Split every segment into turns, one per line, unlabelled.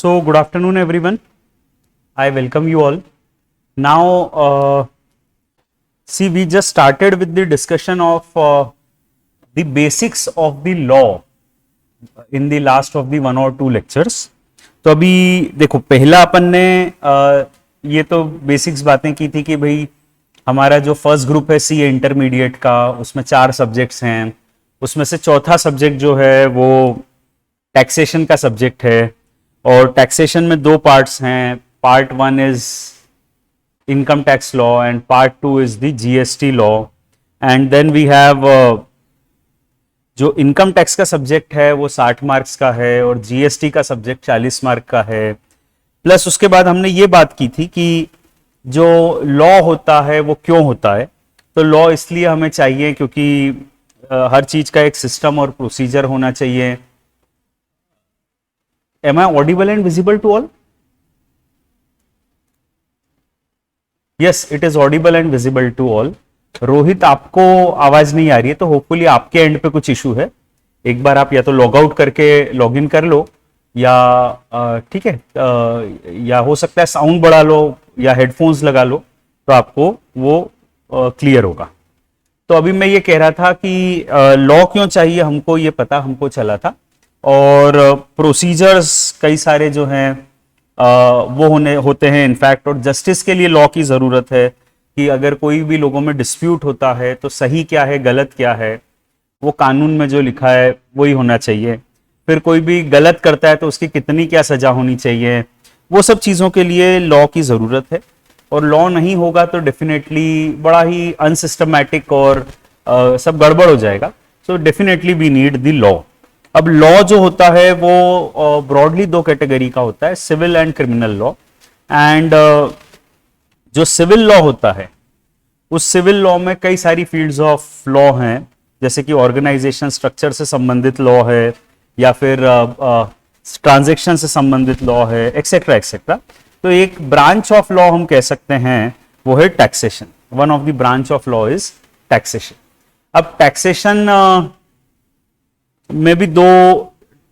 So, good afternoon, everyone. I welcome you all. Now, see, we just started with the discussion of the basics of the law in the last of the 1 or 2 lectures. तो अभी देखो, पहला अपन ने ये तो basics बातें की थी कि भाई हमारा जो फर्स्ट ग्रुप है सी इंटरमीडिएट का, उसमें 4 सब्जेक्ट्स हैं. उसमें से चौथा सब्जेक्ट जो है वो टैक्सेशन का सब्जेक्ट है. और टैक्सेशन में 2 पार्ट्स हैं. Part 1 is income tax law and part 2 is the GST law. And then we have जो इनकम टैक्स का सब्जेक्ट है वो 60 मार्क्स का है और जीएसटी का सब्जेक्ट 40 मार्क का है. प्लस उसके बाद हमने ये बात की थी कि जो लॉ होता है वो क्यों होता है. तो लॉ इसलिए हमें चाहिए क्योंकि हर चीज का एक सिस्टम और प्रोसीजर होना चाहिए. Am I audible and visible to all? Yes, it is audible and visible to all. Rohit, आपको आवाज नहीं आ रही है तो होपफुली आपके एंड पे कुछ इशू है. एक बार आप या तो लॉग आउट करके लॉग इन कर लो या ठीक है, या हो सकता है साउंड बढ़ा लो या हेडफोन्स लगा लो तो आपको वो क्लियर होगा. तो अभी मैं ये कह रहा था कि लॉ क्यों चाहिए हमको, ये पता हमको चला था. और प्रोसीजर्स कई सारे जो हैं वो होते हैं इनफैक्ट. और जस्टिस के लिए लॉ की ज़रूरत है कि अगर कोई भी लोगों में डिस्प्यूट होता है तो सही क्या है गलत क्या है वो कानून में जो लिखा है वही होना चाहिए. फिर कोई भी गलत करता है तो उसकी कितनी क्या सजा होनी चाहिए, वो सब चीज़ों के लिए लॉ की ज़रूरत है. और लॉ नहीं होगा तो डेफिनेटली बड़ा ही अनसिस्टमैटिक और सब गड़बड़ हो जाएगा. So definitely we need the law. अब लॉ जो होता है वो ब्रॉडली 2 कैटेगरी का होता है, civil and criminal law. And जो सिविल लॉ होता है उस सिविल लॉ में कई सारी फील्ड्स ऑफ लॉ हैं, जैसे कि ऑर्गेनाइजेशन स्ट्रक्चर से संबंधित लॉ है या फिर ट्रांजैक्शन से संबंधित लॉ है, एक्सेट्रा एक्सेट्रा. तो एक ब्रांच ऑफ लॉ हम कह सकते हैं वो है taxation. One of the branch of law is taxation. अब टैक्सेशन में भी 2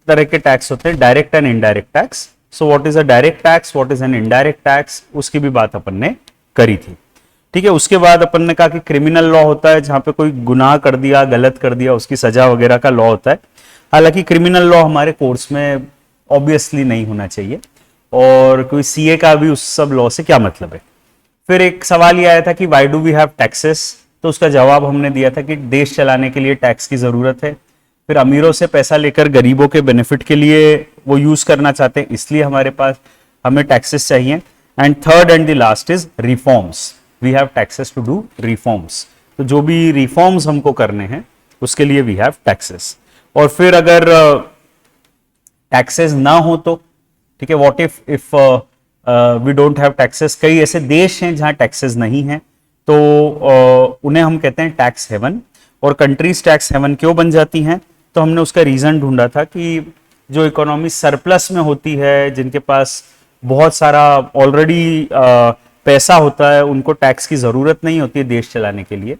तरह के टैक्स होते हैं, direct and indirect tax. So what is a direct tax, what is an indirect tax, उसकी भी बात अपन ने करी थी. ठीक है. उसके बाद अपन ने कहा कि क्रिमिनल लॉ होता है जहां पे कोई गुनाह कर दिया, गलत कर दिया, उसकी सजा वगैरह का लॉ होता है. हालांकि क्रिमिनल लॉ हमारे कोर्स में ऑब्वियसली नहीं होना चाहिए और कोई सीए का भी उस सब लॉ से क्या मतलब है. फिर एक सवाल ये आया था कि why do we have taxes. तो उसका जवाब हमने दिया था कि देश चलाने के लिए टैक्स की जरूरत है. फिर अमीरों से पैसा लेकर गरीबों के बेनिफिट के लिए वो यूज करना चाहते हैं, इसलिए हमें टैक्सेस चाहिए. And third and the last is reforms. We have taxes to do reforms. तो जो भी रिफॉर्म्स हमको करने हैं उसके लिए वी हैव टैक्सेस. और फिर अगर टैक्सेस ना हो तो ठीक है, what if we don't have taxes. कई ऐसे देश हैं जहां टैक्सेस नहीं है तो उन्हें हम कहते हैं टैक्स हेवन. और कंट्रीज टैक्स हेवन क्यों बन जाती हैं, तो हमने उसका रीजन ढूंढा था कि जो इकोनॉमी सरप्लस में होती है, जिनके पास बहुत सारा ऑलरेडी पैसा होता है, उनको टैक्स की जरूरत नहीं होती है देश चलाने के लिए.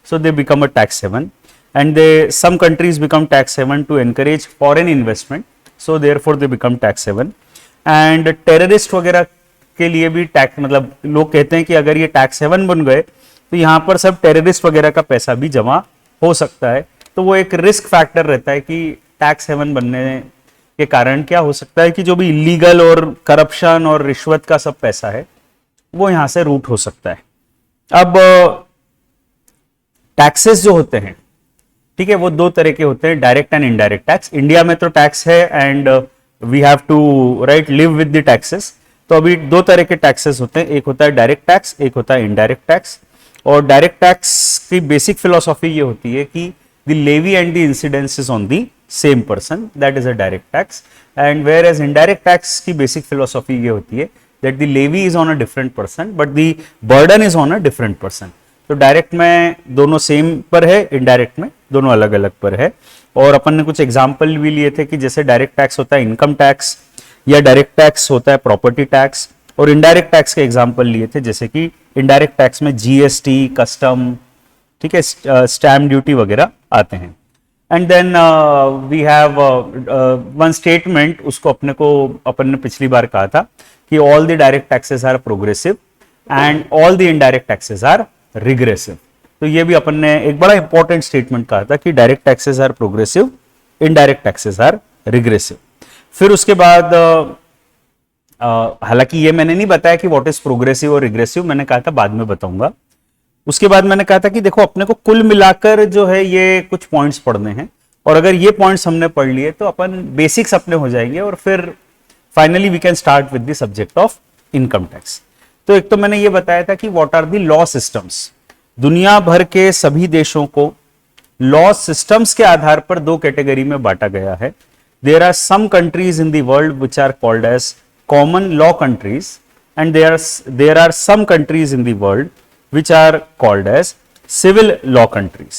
So they become a tax haven and some countries become tax haven to encourage foreign investment. So therefore they become tax haven. And terrorist वगैरह के लिए भी टैक्स, मतलब लोग कहते हैं कि अगर ये टैक्स हेवन बन गए तो यहाँ पर सब टेररिस्ट वगैरह का पैसा भी जमा हो सकता है. तो वो एक रिस्क फैक्टर रहता है कि टैक्स हेवन बनने के कारण क्या हो सकता है कि जो भी इलीगल और करप्शन और रिश्वत का सब पैसा है वो यहां से रूट हो सकता है. अब टैक्सेस जो होते हैं, ठीक है, वो 2 तरह के होते हैं, direct and indirect tax. India में तो टैक्स है and we have to live with the taxes. तो अभी 2 तरह के टैक्सेस होते हैं, एक होता है डायरेक्ट टैक्स, एक होता है इनडायरेक्ट टैक्स. और डायरेक्ट टैक्स की बेसिक फिलोसॉफी ये होती है कि the levy and the incidence is on the same person, that is a direct tax. And whereas indirect tax की बेसिक फिलोसॉफी ये होती है that the levy is on a different person but the burden is on a different person. तो direct में दोनों same पर है, indirect में दोनों अलग अलग पर है. और अपन ने कुछ एग्जाम्पल भी लिए थे कि जैसे डायरेक्ट टैक्स होता है इनकम टैक्स, या डायरेक्ट टैक्स होता है प्रॉपर्टी टैक्स. और इनडायरेक्ट टैक्स के एग्जाम्पल लिए थे जैसे कि इनडायरेक्ट टैक्स में जीएसटी, कस्टम, ठीक है, स्टैम्प ड्यूटी वगैरह आते हैं. And then we have one statement, उसको अपन ने पिछली बार कहा था कि all the direct taxes are progressive and all the indirect taxes are regressive. तो ये भी अपन ने एक बड़ा इंपॉर्टेंट स्टेटमेंट कहा था कि direct taxes are progressive, indirect taxes are regressive. फिर उसके बाद हालांकि ये मैंने नहीं बताया कि व्हाट इज प्रोग्रेसिव और रिग्रेसिव, मैंने कहा था बाद में बताऊंगा। उसके बाद मैंने कहा था कि देखो अपने को कुल मिलाकर जो है ये कुछ पॉइंट्स पढ़ने हैं, और अगर ये पॉइंट्स हमने पढ़ लिए तो अपन बेसिक्स अपने हो जाएंगे, और फिर finally we can start with the subject of income tax. तो एक तो मैंने ये बताया था कि what are the law systems. दुनिया भर के सभी देशों को लॉ सिस्टम्स के आधार पर दो कैटेगरी में बांटा गया है। There are some countries in the world which are called as common law countries, and there are some countries in the world which are called as civil law countries.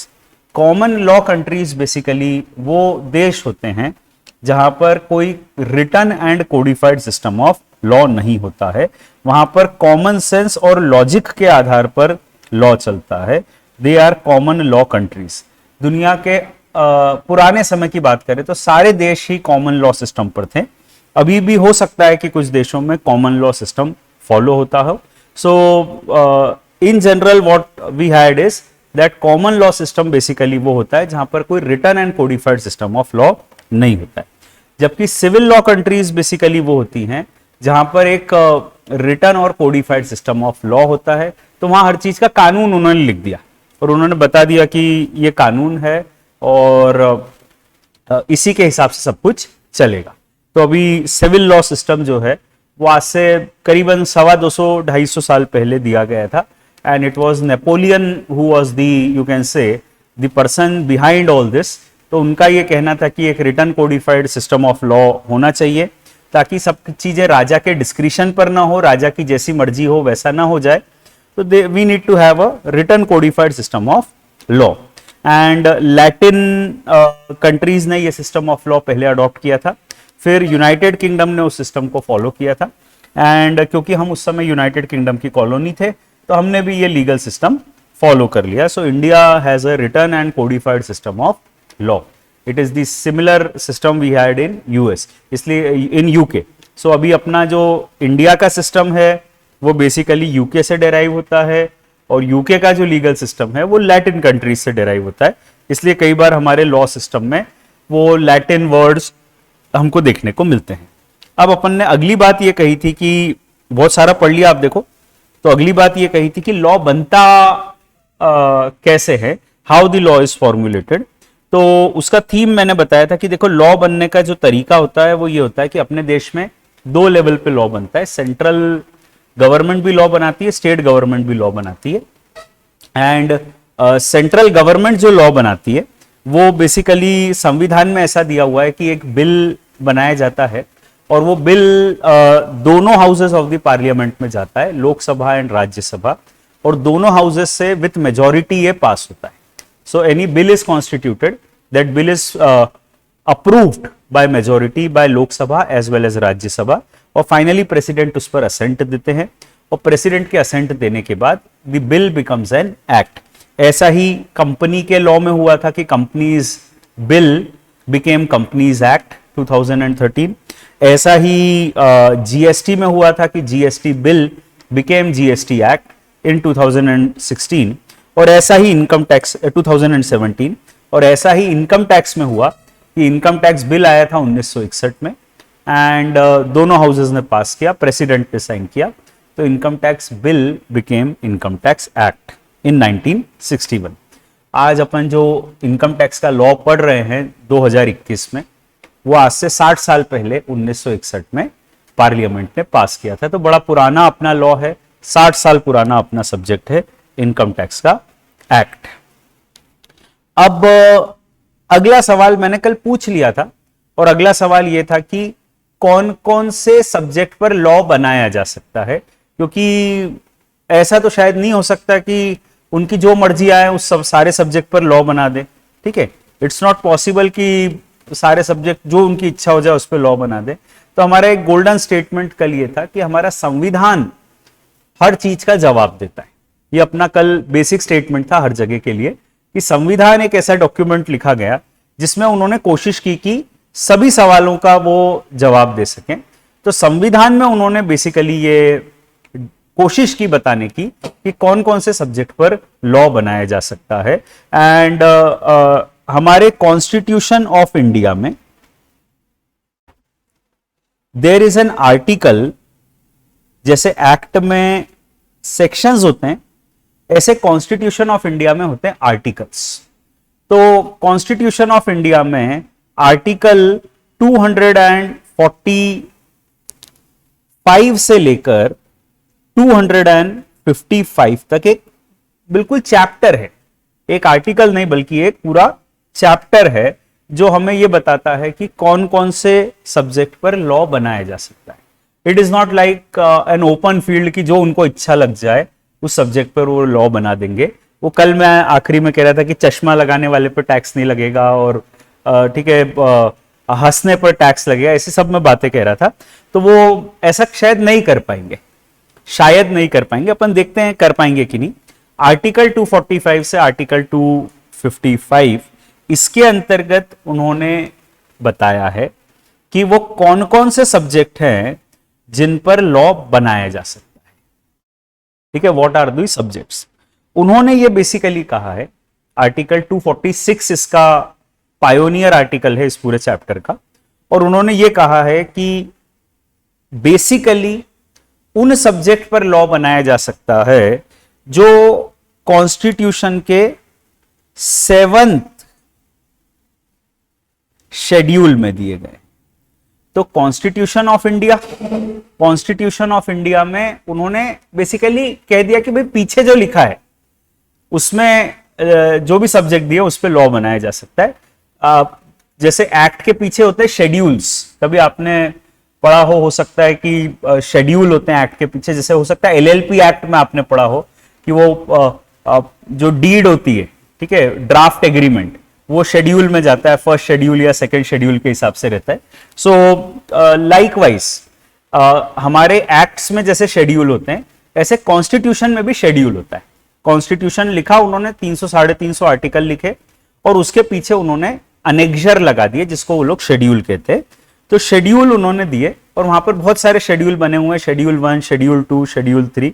Common law countries basically वो देश होते हैं जहां पर कोई written and codified system of law नहीं होता है, वहां पर common sense और logic के आधार पर law चलता है। They are common law countries. दुनिया के पुराने समय की बात करें तो सारे देश ही common law system पर थे। अभी भी हो सकता है कि कुछ देशों में common law system follow होता हो। So in general what we had is that common law system basically वो होता है जहां पर कोई written and codified system of law नहीं होता है, जबकि civil law countries basically वो होती हैं जहां पर एक written और codified system of law होता है। तो वहां हर चीज का कानून उन्होंने लिख दिया और उन्होंने बता दिया कि ये कानून है और इसी के हिसाब से सब कुछ चलेगा। तो अभी सिविल लॉ सिस्टम जो है वो आज से करीबन 250-250 साल पहले दिया गया था, and it was Napoleon who was the, you can say, the person behind all this। तो उनका ये कहना था कि एक written codified system of law होना चाहिए ताकि सब चीजें राजा के डिस्क्रिशन पर ना हो, राजा की जैसी मर्जी हो वैसा ना हो जाए। तो we need to have a written codified system of law, and Latin countries ने ये सिस्टम ऑफ लॉ पहले अडॉप्ट किया था, फिर यूनाइटेड किंगडम ने उस सिस्टम को फॉलो किया था, एंड क्योंकि हम उस समय यूनाइटेड किंगडम की कॉलोनी थे तो हमने भी ये लीगल सिस्टम फॉलो कर लिया। So India has a written and codified system of law. It is the similar system we had in US, इसलिए इन यूके। सो अभी अपना जो इंडिया का सिस्टम है वो बेसिकली यूके से डेराइव होता है, और यूके का जो लीगल सिस्टम है वो लैटिन कंट्रीज से डेराइव होता है, इसलिए कई बार हमारे लॉ सिस्टम में वो लैटिन वर्ड्स हमको देखने को मिलते हैं। अब अपन ने अगली बात ये कही थी कि बहुत सारा पढ़ लिया आप देखो, तो अगली बात ये कही थी कि लॉ बनता कैसे है, how the law is formulated. तो उसका थीम मैंने बताया था कि देखो लॉ बनने का जो तरीका होता है वो ये होता है कि अपने देश में दो लेवल पे लॉ बनता है। सेंट्रल गवर्नमेंट भी लॉ बनाती है, स्टेट गवर्नमेंट भी लॉ बनाती है, एंड सेंट्रल गवर्नमेंट जो लॉ बनाती है वो बेसिकली संविधान में ऐसा दिया हुआ है कि एक बिल बनाया जाता है और वो बिल दोनों हाउसेस ऑफ द पार्लियामेंट में जाता है, लोकसभा एंड राज्यसभा, और दोनों हाउसेस से विथ मेजॉरिटी ये पास होता है। So any bill is constituted, that bill is approved by majority by Lok Sabha as well as Rajya Sabha, और फाइनली प्रेसिडेंट उस पर असेंट देते हैं, और प्रेसिडेंट के असेंट देने के बाद the bill becomes an act. ऐसा ही कंपनी के लॉ में हुआ था कि companies bill became companies act 2013। ऐसा ही जीएसटी में हुआ था कि GST bill became GST act in 2016, और ऐसा ही इनकम टैक्स 2017, और ऐसा ही इनकम टैक्स में हुआ कि इनकम टैक्स बिल आया था 1961 में, एंड दोनों हाउसेस ने पास किया, प्रेसिडेंट ने साइन किया, तो income tax bill became income tax act in 1961। आज अपन जो इनकम टैक्स का लॉ पढ़ रहे हैं 2021 में, वो आज से 60 साल पहले 1961 में पार्लियामेंट ने पास किया था। तो बड़ा पुराना अपना लॉ है, 60 साल पुराना अपना सब्जेक्ट है इनकम टैक्स का एक्ट। अब अगला सवाल मैंने कल पूछ लिया था, और अगला सवाल यह था कि कौन कौन से सब्जेक्ट पर लॉ बनाया जा सकता है, क्योंकि ऐसा तो शायद नहीं हो सकता कि उनकी जो मर्जी आए उस सब सारे सब्जेक्ट पर लॉ बना दे, ठीक है। इट्स नॉट पॉसिबल कि सारे सब्जेक्ट जो उनकी इच्छा हो जाए उस पर लॉ बना दे। तो हमारा एक गोल्डन स्टेटमेंट कल ये था कि हमारा संविधान हर चीज का जवाब देता है। ये अपना कल बेसिक स्टेटमेंट था हर जगह के लिए कि संविधान एक ऐसा डॉक्यूमेंट लिखा गया जिसमें उन्होंने कोशिश की कि सभी सवालों का वो जवाब दे सकें। तो संविधान में उन्होंने बेसिकली ये कोशिश की बताने की कि कौन कौन से सब्जेक्ट पर लॉ बनाया जा सकता है। एंड हमारे कॉन्स्टिट्यूशन ऑफ इंडिया में देयर इज एन आर्टिकल, जैसे एक्ट में सेक्शंस होते हैं ऐसे कॉन्स्टिट्यूशन ऑफ इंडिया में होते हैं आर्टिकल्स। तो कॉन्स्टिट्यूशन ऑफ इंडिया में आर्टिकल 245 से लेकर 255 तक एक बिल्कुल चैप्टर है, एक आर्टिकल नहीं बल्कि एक पूरा चैप्टर है जो हमें यह बताता है कि कौन कौन से सब्जेक्ट पर लॉ बनाया जा सकता है। It is not like an open field की जो उनको इच्छा लग जाए उस सब्जेक्ट पर वो लॉ बना देंगे। वो कल मैं आखिरी में कह रहा था कि चश्मा लगाने वाले पर टैक्स नहीं लगेगा और ठीक है हंसने पर टैक्स लगेगा, ऐसी सब मैं बातें कह रहा था। तो वो ऐसा शायद नहीं कर पाएंगे, शायद नहीं कर पाएंगे, अपन देखते हैं कर पाएंगे कि नहीं। आर्टिकल 245 से आर्टिकल 255 इसके अंतर्गत उन्होंने बताया है कि वो कौन कौन से सब्जेक्ट हैं जिन पर लॉ बनाया जा सकता है। ठीक है, व्हाट आर दी सब्जेक्ट्स। उन्होंने ये बेसिकली कहा है, आर्टिकल 246 इसका पायोनियर आर्टिकल है इस पूरे चैप्टर का, और उन्होंने ये कहा है कि बेसिकली उन सब्जेक्ट पर लॉ बनाया जा सकता है जो कॉन्स्टिट्यूशन के 7th शेड्यूल में दिए गए। तो constitution of India, constitution of India में उन्होंने बेसिकली कह दिया कि भाई पीछे जो लिखा है उसमें जो भी सब्जेक्ट दिए उस पर लॉ बनाया जा सकता है। जैसे एक्ट के पीछे होते हैं शेड्यूल्स, कभी आपने पढ़ा हो सकता है कि शेड्यूल होते हैं एक्ट के पीछे, जैसे हो सकता है एलएलपी एक्ट में आपने पढ़ा हो कि वो जो डीड होती है, ठीक है, ड्राफ्ट एग्रीमेंट, वो शेड्यूल में जाता है, फर्स्ट शेड्यूल या सेकंड शेड्यूल के हिसाब से रहता है। सो लाइकवाइज हमारे एक्ट्स में जैसे शेड्यूल होते हैं ऐसे कॉन्स्टिट्यूशन में भी शेड्यूल होता है। कॉन्स्टिट्यूशन लिखा उन्होंने 300 साढ़े 300 आर्टिकल लिखे और उसके पीछे उन्होंने अनेक्जर लगा दिए जिसको वो लोग शेड्यूल कहते हैं। तो शेड्यूल उन्होंने दिए और वहां पर बहुत सारे शेड्यूल बने हुए हैं, शेड्यूल 1, शेड्यूल 2, शेड्यूल 3।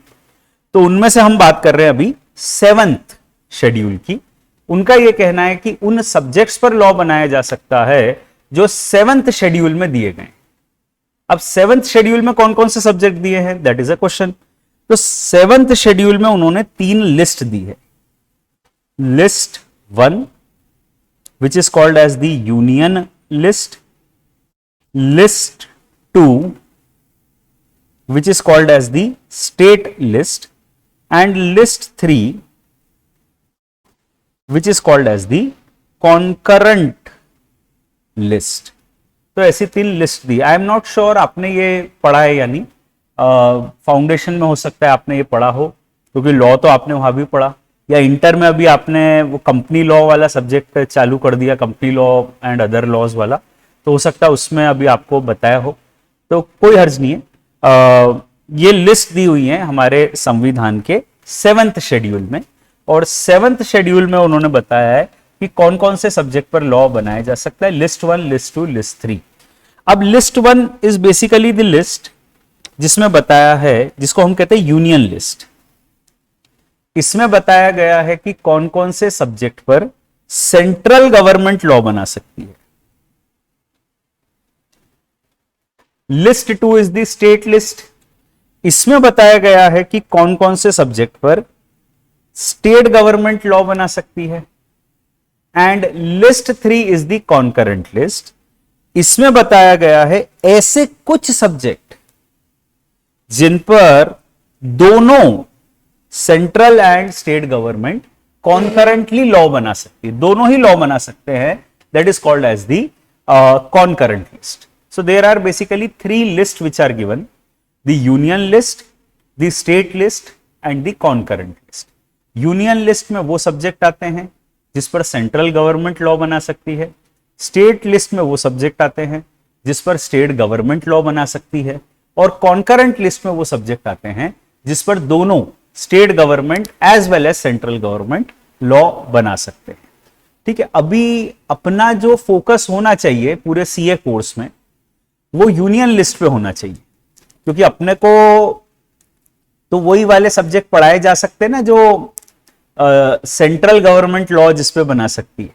तो उनमें से हम बात कर रहे हैं अभी 7th शेड्यूल की। उनका यह कहना है कि उन सब्जेक्ट्स पर लॉ बनाया जा सकता है जो 7th शेड्यूल में दिए गए। अब 7th शेड्यूल में कौन कौन से सब्जेक्ट दिए हैं, दैट इज अ क्वेश्चन। तो 7th शेड्यूल में उन्होंने 3 लिस्ट दी है। List 1 which is called as the union list, list 2 which is called as the state list, and list 3 which is called as the concurrent list। तो ऐसी 3 list the. I am not sure आपने ये पढ़ा है या नहीं, foundation में हो सकता है आपने ये पढ़ा हो क्योंकि लॉ तो आपने वहां भी पढ़ा, या इंटर में अभी आपने वो कंपनी लॉ वाला सब्जेक्ट चालू कर दिया, company law and other laws वाला, तो हो सकता है उसमें अभी आपको बताया हो, तो कोई हर्ज नहीं है। ये लिस्ट दी हुई है हमारे संविधान के 7th शेड्यूल में, और 7th शेड्यूल में उन्होंने बताया है कि कौन कौन से सब्जेक्ट पर लॉ बनाया जा सकता है। List 1, list 2, list 3। अब list 1 is basically the list जिसमें बताया है, जिसको हम कहते हैं यूनियन लिस्ट। इसमें बताया गया है कि कौन कौन से सब्जेक्ट पर सेंट्रल गवर्नमेंट लॉ बना सकती है। List 2 is the state list. इसमें बताया गया है कि कौन कौन से सब्जेक्ट पर स्टेट गवर्नमेंट लॉ बना सकती है। And list 3 is the concurrent list. इसमें बताया गया है ऐसे कुछ सब्जेक्ट जिन पर दोनों central and state government concurrently law बना सकती है, दोनों ही लॉ बना सकते हैं, that is called as the concurrent list. So there are basically 3 list which are given, the union list, the state list and the concurrent list. Union list में वो सब्जेक्ट आते हैं जिस पर सेंट्रल गवर्नमेंट लॉ बना सकती है, state list में वो सब्जेक्ट आते हैं जिस पर स्टेट गवर्नमेंट लॉ बना सकती है, और कॉन्करेंट लिस्ट में वो सब्जेक्ट आते हैं जिस पर दोनों state government as well as central government law बना सकते हैं। ठीक है, अभी अपना जो फोकस होना चाहिए पूरे सीए कोर्स में वो यूनियन लिस्ट पे होना चाहिए, क्योंकि अपने को तो वही वाले सब्जेक्ट पढ़ाए जा सकते हैं ना जो सेंट्रल गवर्नमेंट लॉ जिस पे बना सकती है,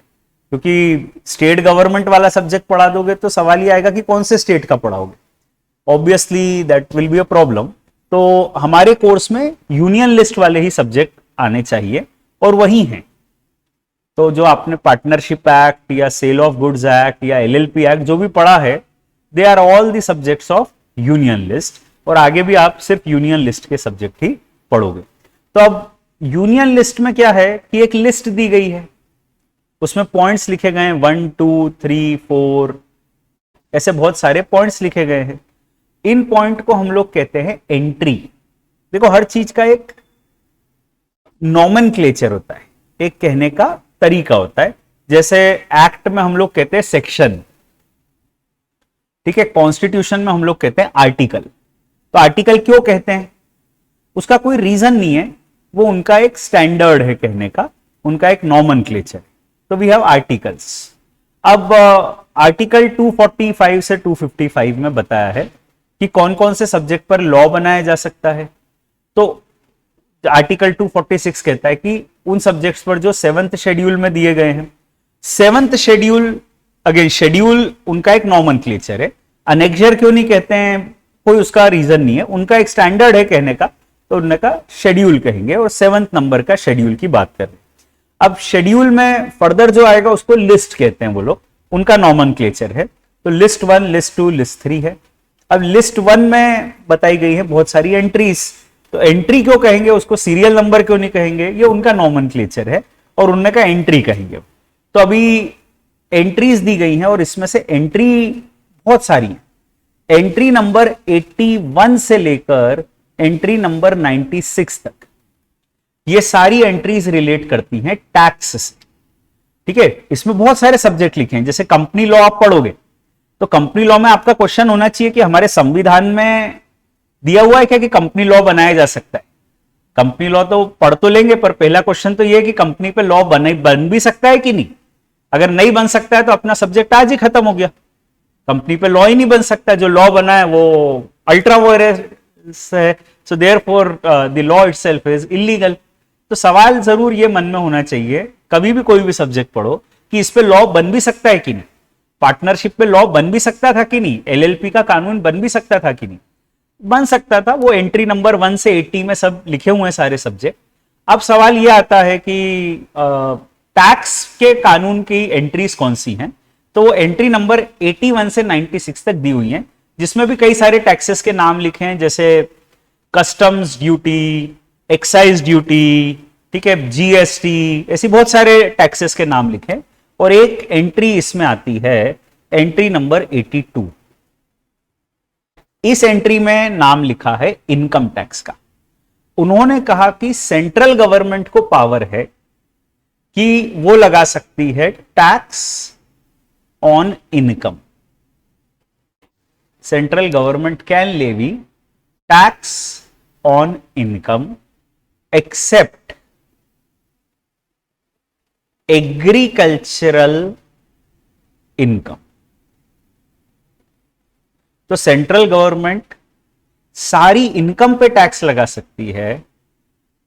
क्योंकि स्टेट गवर्नमेंट वाला सब्जेक्ट पढ़ा दोगे तो सवाल ये आएगा कि कौन से स्टेट का पढ़ाओगे, obviously that will be a problem. तो हमारे कोर्स में यूनियन लिस्ट वाले ही सब्जेक्ट आने चाहिए और वही हैं। तो जो आपने पार्टनरशिप एक्ट या सेल ऑफ गुड्स एक्ट या एलएलपी एक्ट जो भी पढ़ा है, they are all the subjects of union list, और आगे भी आप सिर्फ यूनियन लिस्ट के सब्जेक्ट ही पढ़ोगे। तो अब यूनियन लिस्ट में क्या है कि एक लिस्ट दी गई है, उसमें पॉइंट्स लिखे गए हैं 1 2 3 4, ऐसे बहुत सारे पॉइंट्स लिखे गए हैं। इन पॉइंट को हम लोग कहते हैं एंट्री। देखो, हर चीज का एक नॉमेनक्लेचर होता है, एक कहने का तरीका होता है। जैसे एक्ट में हम लोग कहते हैं सेक्शन, ठीक है, कॉन्स्टिट्यूशन में हम लोग कहते हैं आर्टिकल। तो आर्टिकल क्यों कहते हैं, उसका कोई रीजन नहीं है, वो उनका एक स्टैंडर्ड है कहने का, उनका एक नॉमेनक्लेचर। तो वी हैव आर्टिकल्स। अब आर्टिकल 245 से 255 में बताया है कि कौन कौन से सब्जेक्ट पर लॉ बनाया जा सकता है। तो आर्टिकल 246 कहता है कि उन सब्जेक्ट्स पर जो 7th शेड्यूल में दिए गए हैं। 7th शेड्यूल, अगेन शेड्यूल उनका एक नॉमेनक्लेचर है, अनेक्जर क्यों नहीं कहते हैं, कोई उसका रीजन नहीं है, उनका एक स्टैंडर्ड है कहने का, तो उनका शेड्यूल कहेंगे, और 7th नंबर का शेड्यूल की बात कर रहे हैं। अब शेड्यूल में फर्दर जो आएगा उसको लिस्ट कहते हैं वो लोग, उनका नॉमेनक्लेचर है। तो लिस्ट 1, लिस्ट 2, लिस्ट 3 है। अब लिस्ट 1 में बताई गई है बहुत सारी एंट्रीज, तो एंट्री क्यों कहेंगे उसको, सीरियल नंबर क्यों नहीं कहेंगे, ये उनका नॉमेनक्लेचर है और उनने का एंट्री कहेंगे। तो अभी एंट्रीज दी गई हैं और इसमें से एंट्री बहुत सारी है। एंट्री नंबर 81 से लेकर एंट्री नंबर 96 तक, ये सारी एंट्रीज रिलेट करती हैं टैक्स से, ठीक है। इसमें बहुत सारे सब्जेक्ट लिखे हैं, जैसे कंपनी लॉ आप पढ़ोगे तो कंपनी लॉ में आपका क्वेश्चन होना चाहिए कि हमारे संविधान में दिया हुआ है क्या कि कंपनी लॉ बनाया जा सकता है। कंपनी लॉ तो पढ़ तो लेंगे, पर पहला क्वेश्चन तो ये है कि कंपनी पे लॉ बन भी सकता है कि नहीं। अगर नहीं बन सकता है तो अपना सब्जेक्ट आज ही खत्म हो गया, कंपनी पे लॉ ही नहीं बन सकता, जो लॉ बना है वो अल्ट्रा वायरस है, so therefore the law itself is illegal. तो सवाल जरूर ये मन में होना चाहिए कभी भी कोई भी सब्जेक्ट पढ़ो कि इस पे लॉ बन भी सकता है कि नहीं, पार्टनरशिप पे लॉ बन भी सकता था कि नहीं, एलएलपी का कानून बन भी सकता था कि नहीं, बन सकता था। वो एंट्री नंबर 1 से 80 में सब लिखे हुए हैं सारे सब्जेक्ट। अब सवाल ये आता है कि टैक्स के कानून की एंट्रीज कौन सी हैं, तो वो एंट्री नंबर 81 से 96 तक दी हुई हैं, जिसमें भी कई सारे टैक्सेस के नाम लिखे हैं, जैसे कस्टम्स ड्यूटी, एक्साइज ड्यूटी, ठीक है, जीएसटी, ऐसी बहुत सारे टैक्सेस के नाम लिखे हैं। और एक एंट्री इसमें आती है एंट्री नंबर 82। इस एंट्री में नाम लिखा है इनकम टैक्स का। उन्होंने कहा कि सेंट्रल गवर्नमेंट को पावर है कि वो लगा सकती है tax on income. Central government can levy tax on income except agricultural income. तो सेंट्रल गवर्नमेंट सारी इनकम पे टैक्स लगा सकती है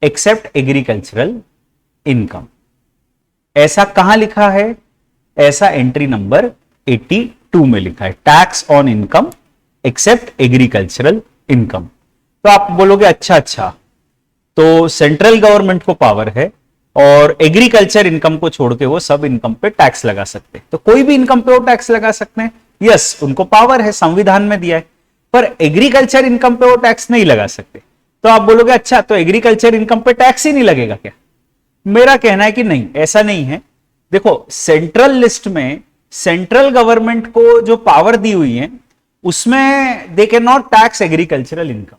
एक्सेप्ट एग्रीकल्चरल इनकम। ऐसा कहां लिखा है, ऐसा एंट्री नंबर 82 में लिखा है, tax on income except agricultural income. तो आप बोलोगे अच्छा, तो सेंट्रल गवर्नमेंट को पावर है और एग्रीकल्चर इनकम को छोड़ के वो सब इनकम पे टैक्स लगा सकते हैं, तो कोई भी इनकम पे वो टैक्स लगा सकते हैं। यस, उनको पावर है, संविधान में दिया है, पर एग्रीकल्चर इनकम पे वो टैक्स नहीं लगा सकते। तो आप बोलोगे अच्छा, तो एग्रीकल्चर इनकम पे टैक्स ही नहीं लगेगा क्या? मेरा कहना है कि नहीं, ऐसा नहीं है। देखो, सेंट्रल लिस्ट में सेंट्रल गवर्नमेंट को जो पावर दी हुई है उसमें they can not tax agricultural income,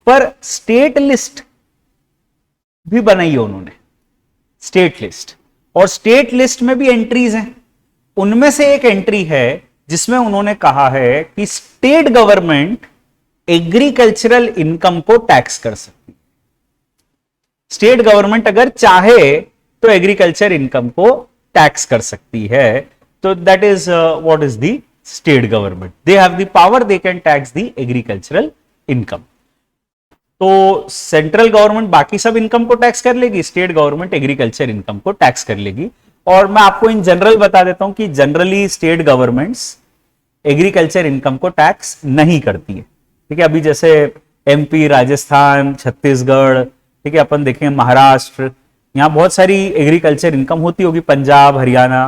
पर स्टेट लिस्ट भी बनाई है उन्होंने, स्टेट लिस्ट, और स्टेट लिस्ट में भी एंट्रीज हैं। उनमें से एक एंट्री है जिसमें उन्होंने कहा है कि स्टेट गवर्नमेंट एग्रीकल्चरल इनकम को टैक्स कर सकती है। स्टेट गवर्नमेंट अगर चाहे तो एग्रीकल्चर इनकम को टैक्स कर सकती है। तो that is what is the state government, they have the power, they can tax the agricultural income. तो सेंट्रल गवर्नमेंट बाकी सब इनकम को टैक्स कर लेगी, स्टेट गवर्नमेंट एग्रीकल्चर इनकम को टैक्स कर लेगी। और मैं आपको इन जनरल बता देता हूं कि generally state governments agriculture income को टैक्स नहीं करती है। ठीक है, अभी जैसे एमपी, राजस्थान, छत्तीसगढ़, ठीक है, अपन देखें महाराष्ट्र, यहां बहुत सारी एग्रीकल्चर इनकम होती होगी, पंजाब, हरियाणा,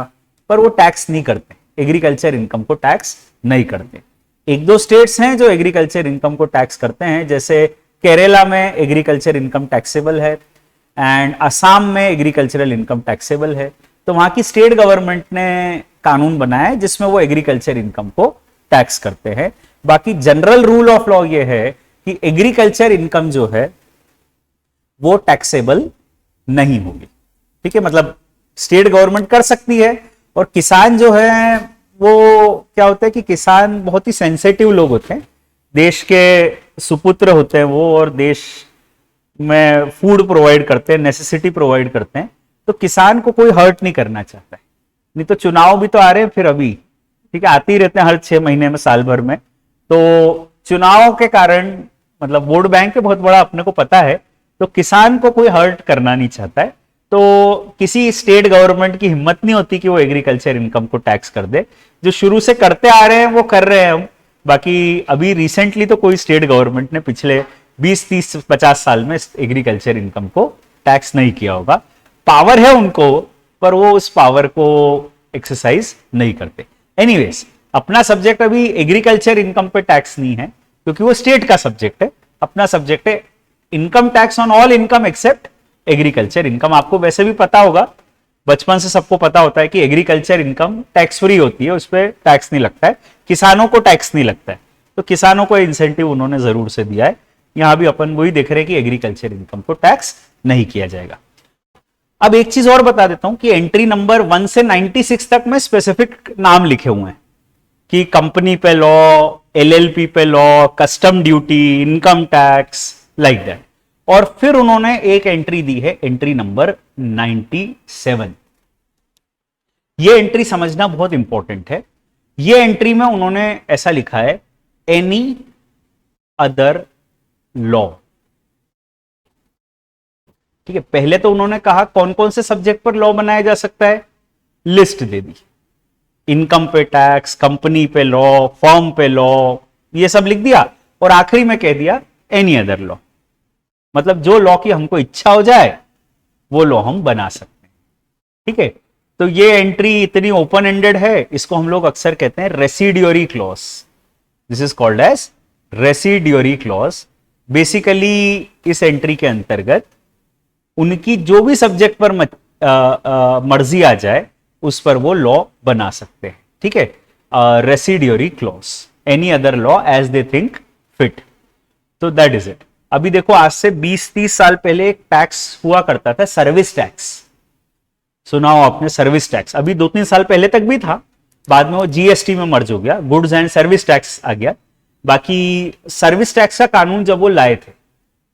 पर वो टैक्स नहीं करते, एग्रीकल्चर इनकम को टैक्स नहीं करते। एक दो स्टेट्स हैं जो एग्रीकल्चर इनकम को टैक्स करते हैं, जैसे केरला में एग्रीकल्चर इनकम टैक्सेबल है एंड असम में एग्रीकल्चरल इनकम टैक्सेबल है। तो वहां की स्टेट गवर्नमेंट ने कानून बनाया है जिसमें वो एग्रीकल्चर इनकम को टैक्स करते हैं। बाकी जनरल रूल ऑफ लॉ ये है कि एग्रीकल्चर इनकम जो है वो टैक्सेबल नहीं होगी। ठीक है, मतलब स्टेट गवर्नमेंट कर सकती है। और किसान जो है वो क्या होता है कि किसान बहुत ही सेंसिटिव लोग होते हैं, देश के सुपुत्र होते हैं वो, और देश में फूड प्रोवाइड करते हैं, नेसेसिटी प्रोवाइड करते हैं। तो किसान को कोई हर्ट नहीं करना चाहता है। नहीं तो चुनाव भी तो आ रहे हैं फिर अभी, ठीक है, आते ही रहते हैं हर 6 महीने में, साल भर में। तो चुनाव के कारण मतलब वोट बैंक बहुत बड़ा अपने को पता है, तो किसान को कोई हर्ट करना नहीं चाहता है। तो किसी स्टेट गवर्नमेंट की हिम्मत नहीं होती कि वो एग्रीकल्चर इनकम को टैक्स कर दे। जो शुरू से करते आ रहे हैं वो कर रहे हैं हम। बाकी अभी रिसेंटली तो कोई स्टेट गवर्नमेंट ने पिछले 20, 30, 50 साल में एग्रीकल्चर इनकम को टैक्स नहीं किया होगा। पावर है उनको, पर वो उस पावर को एक्सरसाइज नहीं करते। एनीवेज, अपना सब्जेक्ट अभी एग्रीकल्चर इनकम पे टैक्स नहीं है क्योंकि वो स्टेट का सब्जेक्ट है। अपना सब्जेक्ट है income tax on all income except agriculture income. आपको वैसे भी पता होगा, बचपन से सबको पता होता है कि एग्रीकल्चर इनकम टैक्स फ्री होती है, उस पर टैक्स नहीं लगता है, किसानों को टैक्स नहीं लगता है। तो किसानों को इंसेंटिव उन्होंने जरूर से दिया है। यहां भी अपन वही देख रहे हैं कि एग्रीकल्चर इनकम को टैक्स नहीं किया जाएगा। अब एक चीज और बता देता हूं कि एंट्री नंबर 1 से 96 तक में स्पेसिफिक नाम लिखे हुए हैं कि कंपनी पे लॉ, एलएलपी पे law, custom duty, income tax, like that. और फिर उन्होंने एक एंट्री दी है, एंट्री नंबर 97। ये एंट्री समझना बहुत इंपॉर्टेंट है। ये एंट्री में उन्होंने ऐसा लिखा है, एनी अदर लॉ। ठीक है, पहले तो उन्होंने कहा कौन कौन से सब्जेक्ट पर लॉ बनाया जा सकता है, लिस्ट दे दी, इनकम पे टैक्स, कंपनी पे लॉ, फर्म पे लॉ, ये सब लिख दिया। और आखिरी में कह दिया एनी अदर लॉ, मतलब जो लॉ की हमको इच्छा हो जाए वो लॉ हम बना सकते हैं। ठीक है, तो ये एंट्री इतनी ओपन एंडेड है, इसको हम लोग अक्सर कहते हैं residuary clause. This is called as residuary clause. Basically इस एंट्री के अंतर्गत उनकी जो भी सब्जेक्ट पर मर्जी आ जाए उस पर वो लॉ बना सकते हैं। ठीक है, residuary clause, any other law as they think fit. तो दैट इज इट। अभी देखो, आज से 20-30 साल पहले एक टैक्स हुआ करता था, सर्विस टैक्स। सुना हो आपने सर्विस टैक्स? अभी 2-3 साल पहले तक भी था, बाद में वो जीएसटी में मर्ज हो गया, गुड्स एंड सर्विस टैक्स आ गया। बाकी सर्विस टैक्स का कानून जब वो लाए थे,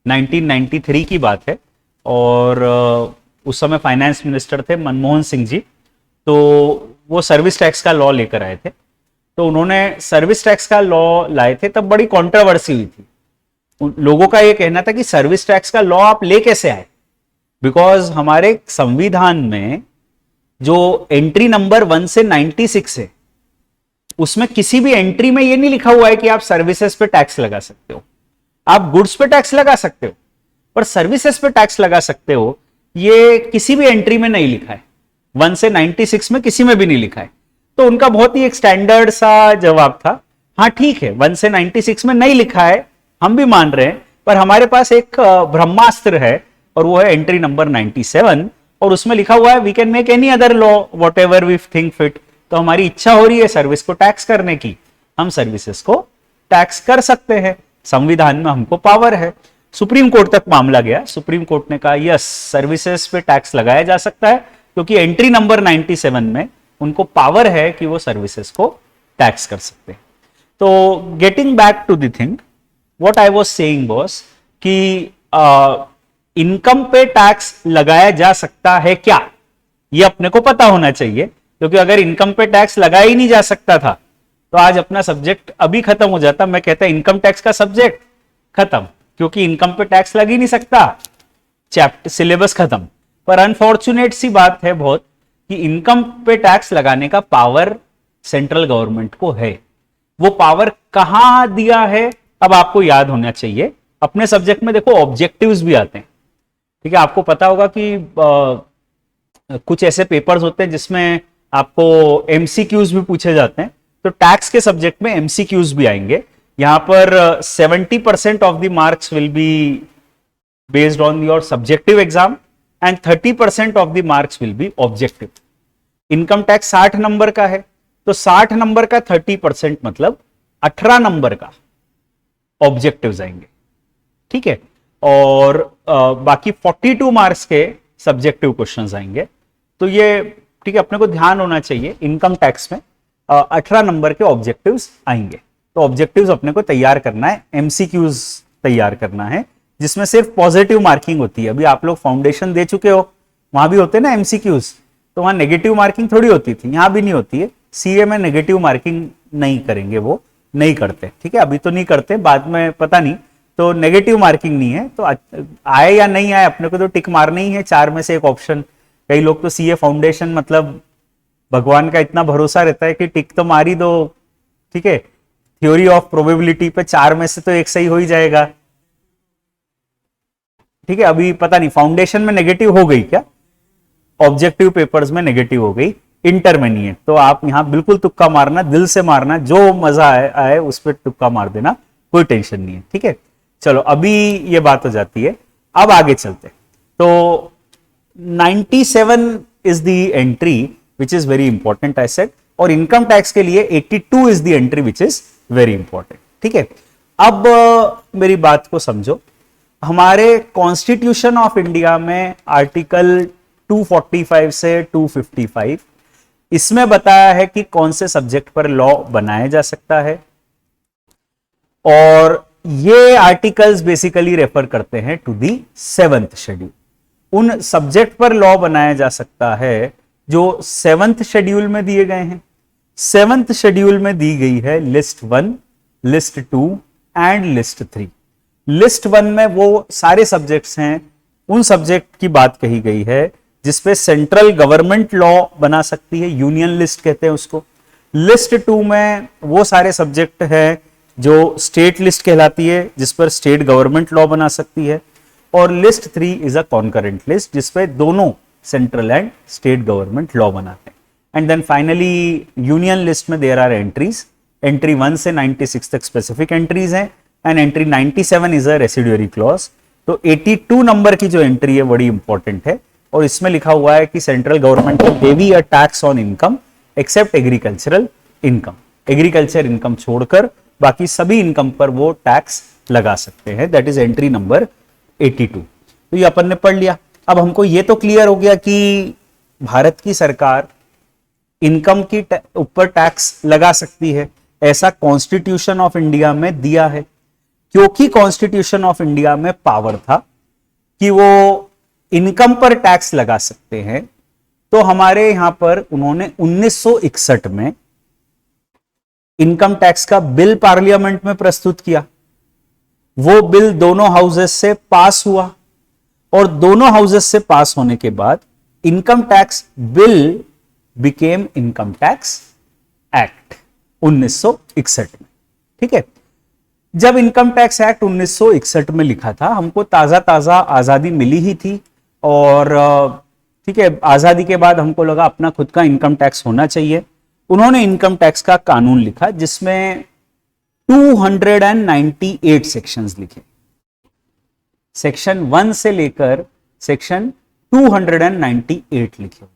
1993 की बात है, और उस समय फाइनेंस मिनिस्टर थे मनमोहन सिंह जी। तो वो सर्विस टैक्स का लॉ लेकर आए थे। तो उन्होंने सर्विस टैक्स का लॉ लाए थे, तब बड़ी कंट्रोवर्सी हुई थी। लोगों का यह कहना था कि सर्विस टैक्स का लॉ आप ले कैसे आए, बिकॉज हमारे संविधान में जो एंट्री नंबर 1 से 96 है, उसमें किसी भी एंट्री में यह नहीं लिखा हुआ है कि आप सर्विसेज पे टैक्स लगा सकते हो। आप गुड्स पे टैक्स लगा सकते हो, पर सर्विसेज पे टैक्स लगा सकते हो, ये किसी भी एंट्री में नहीं लिखा है। 1 से 96 में किसी में भी नहीं लिखा है। तो उनका बहुत ही एक स्टैंडर्ड सा जवाब था, हाँ ठीक है 1 से 96 में नहीं लिखा है, हम भी मान रहे हैं, पर हमारे पास एक ब्रह्मास्त्र है और वो है एंट्री नंबर 97, और उसमें लिखा हुआ है we can make any other law whatever we think fit. तो हमारी इच्छा हो रही है सर्विस को टैक्स करने की, हम सर्विसेज को टैक्स कर सकते हैं, संविधान में हमको पावर है। सुप्रीम कोर्ट तक मामला गया, सुप्रीम कोर्ट ने कहा यस, सर्विसेज पे टैक्स लगाया जा सकता है क्योंकि एंट्री नंबर 97 में उनको पावर है कि वो सर्विसेज को टैक्स कर सकते हैं। तो getting back to the thing, what I was saying boss, कि इनकम पे टैक्स लगाया जा सकता है क्या? ये अपने को पता होना चाहिए, क्योंकि अगर इनकम पे टैक्स लगा ही नहीं जा सकता था तो आज अपना सब्जेक्ट अभी खत्म हो जाता। मैं कहता इनकम टैक्स का सब्जेक्ट खत्म, क्योंकि इनकम पे टैक्स लग ही नहीं सकता, चैप्टर सिलेबस खत्म। पर अनफॉर्चुनेट सी बात है बहुत कि इनकम पे टैक्स लगाने का पावर सेंट्रल गवर्नमेंट को है। वो पावर कहां दिया है अब आपको याद होना चाहिए। अपने सब्जेक्ट में देखो ऑब्जेक्टिव्स भी आते हैं, ठीक है। आपको पता होगा कि कुछ ऐसे पेपर्स होते हैं जिसमें आपको एमसीक्यूज भी पूछे जाते हैं, तो टैक्स के सब्जेक्ट में एमसीक्यूज भी आएंगे। यहां पर 70% of the marks will be based on your subjective exam and 30% of the marks will be objective. Income tax 60 number का है, तो 60 नंबर का 30% मतलब 18 नंबर का ऑब्जेक्टिव्स आएंगे, ठीक है। और बाकी 42 मार्क्स के सब्जेक्टिव क्वेश्चंस आएंगे। तो ये ठीक है, अपने को ध्यान होना चाहिए इनकम टैक्स में 18 नंबर के ऑब्जेक्टिव्स आएंगे। तो ऑब्जेक्टिव्स अपने को तैयार करना है, एमसीक्यूज तैयार करना है, जिसमें सिर्फ पॉजिटिव मार्किंग होती है। अभी आप लोग फाउंडेशन दे चुके हो, वहां भी होते हैं ना एमसीक्यूज, तो वहां नेगेटिव मार्किंग थोड़ी होती थी, यहां भी नहीं होती है। सीए में नेगेटिव मार्किंग नहीं करेंगे, वो नहीं करते, ठीक है। अभी तो नहीं करते, बाद में पता नहीं। तो नेगेटिव मार्किंग नहीं है, तो आए या नहीं आए अपने को तो टिक मारना ही है, 4 में से एक ऑप्शन। कई लोग तो सीए फाउंडेशन मतलब भगवान का इतना भरोसा रहता है कि टिक तो मार ही दो, ठीक है। थ्योरी ऑफ प्रोबेबिलिटी पे 4 में से तो एक सही हो ही जाएगा, ठीक है। अभी पता नहीं फाउंडेशन में नेगेटिव हो गई क्या, ऑब्जेक्टिव पेपर्स में नेगेटिव हो गई, इंटर में नहीं है। तो आप यहां बिल्कुल तुक्का मारना, दिल से मारना, जो मजा आए उस पर तुक्का मार देना, कोई टेंशन नहीं है, ठीक है। चलो अभी ये बात हो जाती है, अब आगे चलते। तो 97 is the entry which is very important I said, और इनकम टैक्स के लिए 82 is the entry which is very important, ठीक है। अब मेरी बात को समझो। हमारे कॉन्स्टिट्यूशन ऑफ इंडिया में आर्टिकल 245 से 255 इसमें बताया है कि कौन से सब्जेक्ट पर लॉ बनाया जा सकता है, और ये आर्टिकल्स बेसिकली रेफर करते हैं टू दी 7th शेड्यूल। उन सब्जेक्ट पर लॉ बनाया जा सकता है जो 7th शेड्यूल में दिए गए हैं। 7th शेड्यूल में दी गई है list 1, list 2 and list 3। List 1 में वो सारे सब्जेक्ट्स हैं, उन सब्जेक्ट की बात कही गई है जिसपे सेंट्रल गवर्नमेंट लॉ बना सकती है, यूनियन लिस्ट कहते हैं उसको। लिस्ट 2 में वो सारे सब्जेक्ट हैं जो स्टेट लिस्ट कहलाती है, जिस पर स्टेट गवर्नमेंट लॉ बना सकती है। और list 3 is a concurrent list, जिसपे दोनों central and state government law बनाते हैं। And then finally union list में देयर आर एंट्रीज। एंट्री 1 से 96 तक स्पेसिफिक एंट्रीज हैं, and entry 97 is a residuary clause. तो 82 नंबर की जो एंट्री है बड़ी इंपॉर्टेंट है, और इसमें लिखा हुआ है कि सेंट्रल गवर्नमेंट को levy a tax on income except agricultural income. Agriculture income छोड़कर बाकी सभी इनकम पर वो टैक्स लगा सकते हैं। That is entry number 82। तो ये अपन ने पढ़ लिया। अब हमको ये तो क्लियर हो गया कि भारत की सरकार इनकम की ऊपर टैक्स लगा सकती है, ऐसा कॉन्स्टिट्यूशन ऑफ इंडिया में दिया है। क्योंकि कॉन्स्टिट्यूशन ऑफ इंडिया में पावर था कि वो इनकम पर टैक्स लगा सकते हैं, तो हमारे यहां पर उन्होंने 1961 में इनकम टैक्स का बिल पार्लियामेंट में प्रस्तुत किया। वो बिल दोनों हाउसेस से पास हुआ, और दोनों हाउसेस से पास होने के बाद income tax bill became income tax act 1961 में, ठीक है। जब इनकम टैक्स एक्ट 1961 में लिखा था, हमको ताजा ताजा आजादी मिली ही थी, और ठीक है, आजादी के बाद हमको लगा अपना खुद का इनकम टैक्स होना चाहिए। उन्होंने इनकम टैक्स का कानून लिखा जिसमें 298 सेक्शंस लिखे, सेक्शन 1 से लेकर सेक्शन 298 लिखे,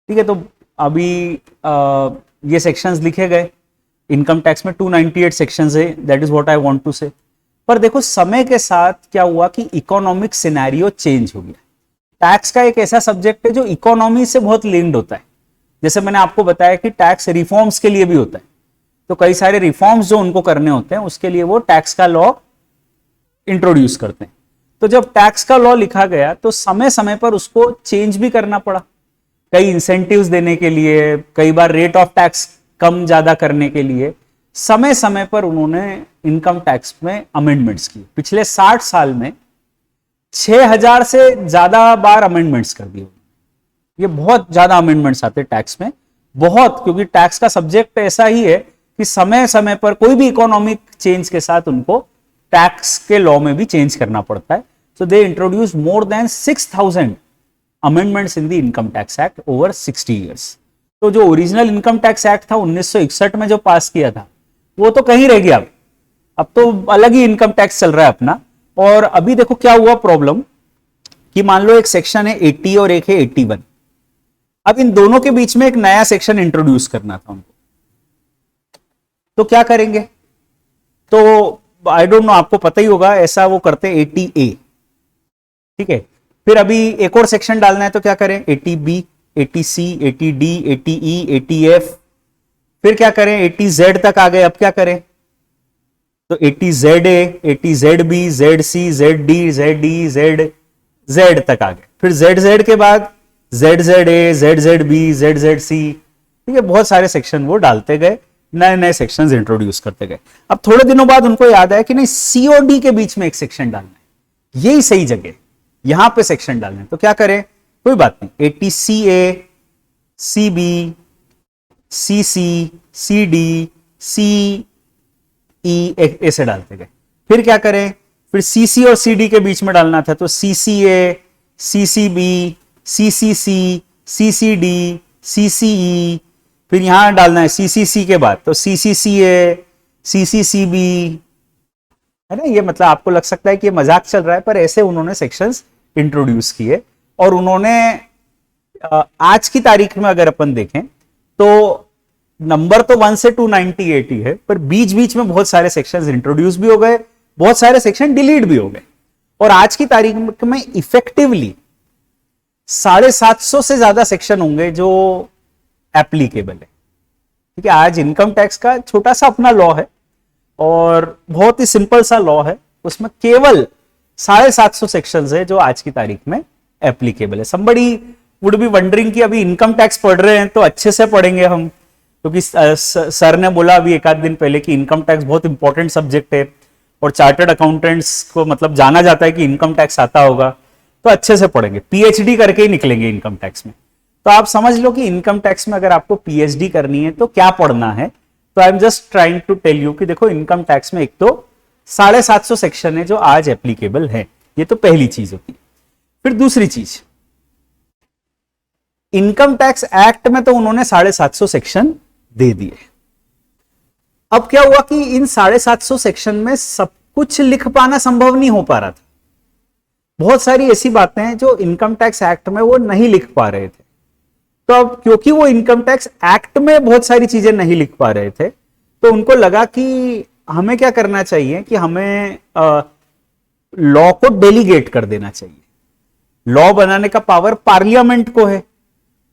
ठीक है। तो अभी ये सेक्शंस लिखे गए, इनकम टैक्स में 298 सेक्शंस है, that is what I want to say. पर देखो समय के साथ क्या हुआ कि इकोनॉमिक सिनेरियो चेंज हो गया। टैक्स का एक ऐसा सब्जेक्ट है जो इकोनॉमी से बहुत लिंक्ड होता है। जैसे मैंने आपको बताया कि टैक्स रिफॉर्म्स के लिए भी होता है, तो कई सारे रिफॉर्म्स जो उनको करने होते हैं उसके लिए वो टैक्स का लॉ इंट्रोड्यूस करते हैं। तो जब टैक्स का लॉ लिखा गया तो समय समय पर उसको चेंज भी करना पड़ा, कई इंसेंटिव्स देने के लिए, कई बार रेट ऑफ टैक्स कम ज्यादा करने के लिए समय समय पर उन्होंने इनकम टैक्स में अमेंडमेंट्स की। पिछले 60 साल में 6000 से ज्यादा बार अमेंडमेंट्स कर दिए। ये बहुत ज्यादा अमेंडमेंट्स आते टैक्स में, बहुत, क्योंकि टैक्स का सब्जेक्ट ऐसा ही है कि समय समय पर कोई भी इकोनॉमिक चेंज के साथ उनको टैक्स के लॉ में भी चेंज करना पड़ता है। So they introduce more than 6000 amendments in the income tax act over 60 years. तो जो ओरिजिनल इनकम टैक्स एक्ट था 1961 में जो पास किया था वो तो कहीं रह गया, अब तो अलग ही इनकम टैक्स चल रहा है अपना। और अभी देखो क्या हुआ प्रॉब्लम कि मान लो एक सेक्शन है 80 और एक है 81, अब इन दोनों के बीच में एक नया सेक्शन इंट्रोड्यूस करना था उनको, तो क्या करेंगे? तो आई डोंट नो, आपको पता ही होगा, ऐसा वो करते हैं 80A, ठीक है। फिर अभी एक और सेक्शन डालना है तो क्या करें? 80B, 80C, 80D, 80E, 80F, फिर क्या करें? 80Z तक आ गए, अब क्या करें? तो 80ZA, 80ZB, ZC, ZD, ZE, ZZ तक आ गए। फिर ZZ के बाद ZZA, ZZB, ZZC, ठीक है, बहुत सारे सेक्शन वो डालते गए, नए नए सेक्शंस इंट्रोड्यूस करते गए। अब थोड़े दिनों बाद उनको याद आया कि नहीं, COD के बीच में एक सेक्शन डालना है, यही सही जगह, यहां पे सेक्शन डालना है, तो क्या करें? कोई बात नहीं, 80CA, CB, CC, CD, CE ऐसे डालते गए। फिर क्या करें? फिर CC और CD के बीच में डालना था, तो CCA, CCB, CCC, CCD, CCE, फिर यहां डालना है CCC के बाद तो CCCA, CCCB, है ना। ये मतलब आपको लग सकता है कि ये मजाक चल रहा है, पर ऐसे उन्होंने सेक्शंस इंट्रोड्यूस किए। और उन्होंने आज की तारीख में अगर अपन देखें तो नंबर तो 1 से 298 ही है, पर बीच बीच में बहुत सारे सेक्शंस इंट्रोड्यूस भी हो गए, बहुत सारे सेक्शन डिलीट भी हो गए, और आज की तारीख में इफेक्टिवली 750 से ज्यादा सेक्शन होंगे जो एप्लीकेबल है, ठीक है। आज इनकम टैक्स का छोटा सा अपना लॉ है और बहुत ही सिंपल सा लॉ है, उसमें केवल 750 सेक्शंस है जो आज की तारीख में एप्लीकेबल है। समबडी वुड बी वंडरिंग कि अभी इनकम टैक्स पढ़ रहे हैं तो अच्छे से पढ़ेंगे हम, क्योंकि सर ने बोला अभी एक आध दिन पहले कि इनकम टैक्स बहुत इंपॉर्टेंट सब्जेक्ट है और चार्टर्ड अकाउंटेंट्स को मतलब जाना जाता है कि इनकम टैक्स आता होगा, तो अच्छे से पढ़ेंगे, PhD करके ही निकलेंगे इनकम टैक्स में। तो आप समझ लो कि इनकम टैक्स में अगर आपको PhD करनी है तो क्या पढ़ना है। तो I am just trying to tell you कि देखो इनकम टैक्स में एक तो 750 सेक्शन है जो आज एप्लीकेबल है, ये तो पहली चीज होती है। फिर दूसरी चीज, इनकम टैक्स एक्ट में तो उन्होंने 750 सेक्शन दे दिए। अब क्या हुआ कि इन 750 सेक्शन में सब कुछ लिख पाना संभव नहीं हो पा रहा था। बहुत सारी ऐसी बातें हैं जो इनकम टैक्स एक्ट में वो नहीं लिख पा रहे थे। तो अब क्योंकि वो इनकम टैक्स एक्ट में बहुत सारी चीजें नहीं लिख पा रहे थे, तो उनको लगा कि हमें क्या करना चाहिए कि हमें लॉ को डेलीगेट कर देना चाहिए। लॉ बनाने का पावर पार्लियामेंट को है,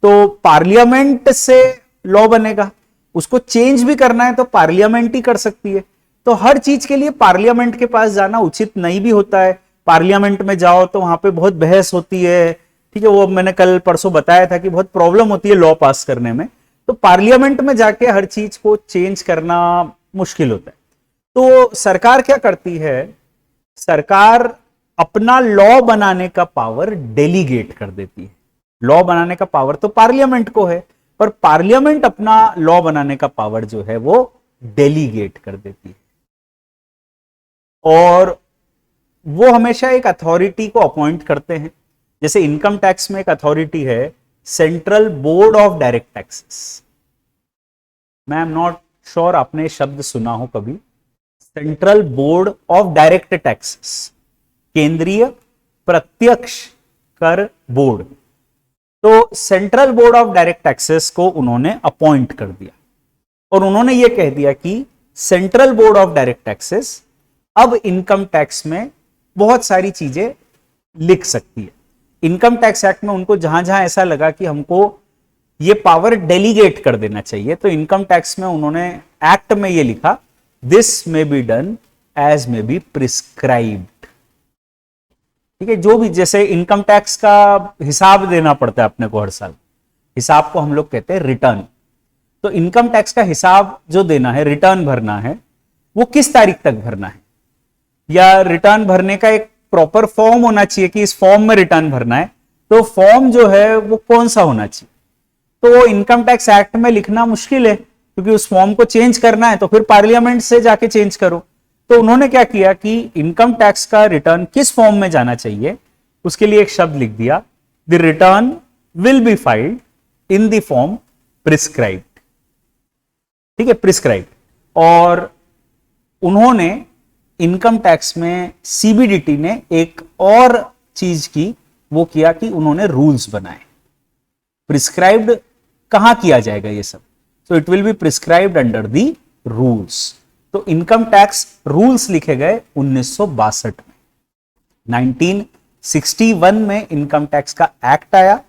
तो पार्लियामेंट से लॉ बनेगा, उसको चेंज भी करना है तो पार्लियामेंट ही कर सकती है। तो हर चीज के लिए पार्लियामेंट के पास जाना उचित नहीं भी होता है। पार्लियामेंट में जाओ तो वहां पे बहुत बहस होती है, ठीक है, वो मैंने कल परसों बताया था कि बहुत प्रॉब्लम होती है लॉ पास करने में। तो पार्लियामेंट में जाके हर चीज को चेंज करना मुश्किल होता है। तो सरकार क्या करती है, सरकार अपना लॉ बनाने का पावर डेलीगेट कर देती है। लॉ बनाने का पावर तो पार्लियामेंट को है, पर पार्लियामेंट अपना लॉ बनाने का पावर जो है वो डेलीगेट कर देती है। और वो हमेशा एक अथॉरिटी को अपॉइंट करते हैं। जैसे इनकम टैक्स में एक अथॉरिटी है central board of direct taxes. मैं एम नॉट श्योर आपने शब्द सुना हो कभी, central board of direct taxes, केंद्रीय प्रत्यक्ष कर बोर्ड। तो central board of direct taxes को उन्होंने अपॉइंट कर दिया और उन्होंने ये कह दिया कि central board of direct taxes अब इनकम टैक्स में बहुत सारी चीजें लिख सकती है। इनकम टैक्स एक्ट में उनको जहां जहां ऐसा लगा कि हमको ये पावर डेलीगेट कर देना चाहिए, तो इनकम टैक्स में उन्होंने एक्ट में ये लिखा, this may be done as may be prescribed. ठीक है, जो भी जैसे इनकम टैक्स का हिसाब देना पड़ता है अपने को हर साल, हिसाब को हम लोग कहते हैं रिटर्न। तो इनकम टैक्स का हिसाब जो देना है, रिटर्न भरना है, वो किस तारीख तक भरना है, या रिटर्न भरने का एक प्रॉपर फॉर्म होना चाहिए कि इस फॉर्म में रिटर्न भरना है, तो फॉर्म जो है वो कौन सा होना चाहिए। तो वो इनकम टैक्स एक्ट में लिखना मुश्किल है, क्योंकि उस फॉर्म को चेंज करना है तो फिर पार्लियामेंट से जाके चेंज करो। तो उन्होंने क्या किया कि इनकम टैक्स का रिटर्न किस फॉर्म में जाना चाहिए, उसके लिए एक शब्द लिख दिया, the return will be filed in the form prescribed. ठीक है, प्रिस्क्राइब्ड। और उन्होंने इनकम टैक्स में सीबीडीटी ने एक और चीज की, वो किया कि उन्होंने रूल्स बनाए। प्रिस्क्राइब्ड कहां किया जाएगा ये सब, तो it will be prescribed under the rules. तो इनकम टैक्स रूल्स लिखे गए 1962 में। 1961 में इनकम टैक्स का एक्ट आया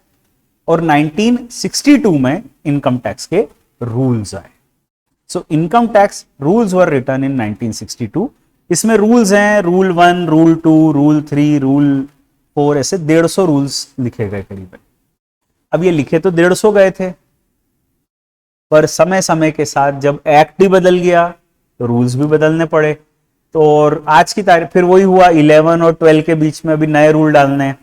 और 1962 में इनकम टैक्स के रूल्स आए। So income tax rules were written in 1962। इसमें रूल्स हैं, रूल 1, रूल 2, रूल 3, रूल 4, ऐसे 150 रूल्स लिखे गए करीबन। अब ये लिखे तो 150 गए थे, पर समय समय के साथ जब एक्ट भी बदल गया तो रूल्स भी बदलने पड़े। तो और आज की तारीख फिर वही हुआ, 11 और 12 के बीच में अभी नए रूल डालने हैं,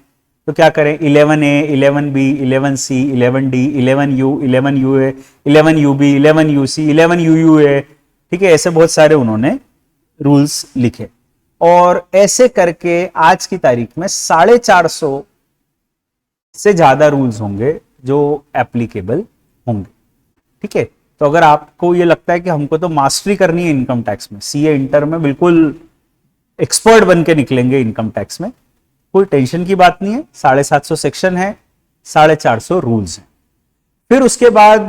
तो क्या करें, 11A, 11B, 11C, 11D, 11U, 11UA, 11UB, 11UC, 11UUA। ठीक है, ऐसे बहुत सारे उन्होंने रूल्स लिखे, और ऐसे करके आज की तारीख में 450 से ज्यादा रूल्स होंगे जो एप्लीकेबल होंगे। ठीक है, तो अगर आपको ये लगता है कि हमको तो मास्टरी करनी है इनकम टैक्स में, सीए इंटर में बिल्कुल एक्सपर्ट बन के निकलेंगे इनकम टैक्स में, कोई टेंशन की बात नहीं है। 750 सेक्शन है, 450 रूल्स हैं। फिर उसके बाद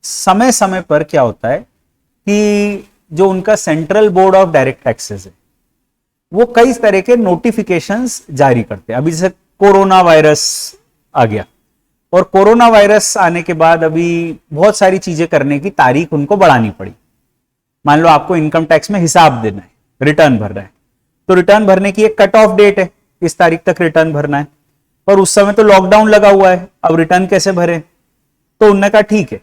समय समय पर क्या होता है कि जो उनका central board of direct taxes है, वो कई तरह के नोटिफिकेशंस जारी करते हैं। अभी जैसे कोरोना वायरस आ गया, और कोरोना वायरस आने के बाद अभी बहुत सारी चीजें करने की तारीख उनको बढ़ानी पड़ी। मान लो आपको इनकम टैक्स में हिसाब देना है, रिटर्न भरना है, तो रिटर्न भरने की एक कट ऑफ डेट है, इस तारीख तक रिटर्न भरना है, पर उस समय तो लॉकडाउन लगा हुआ है, अब रिटर्न कैसे भरे। तो उन्होंने कहा ठीक है,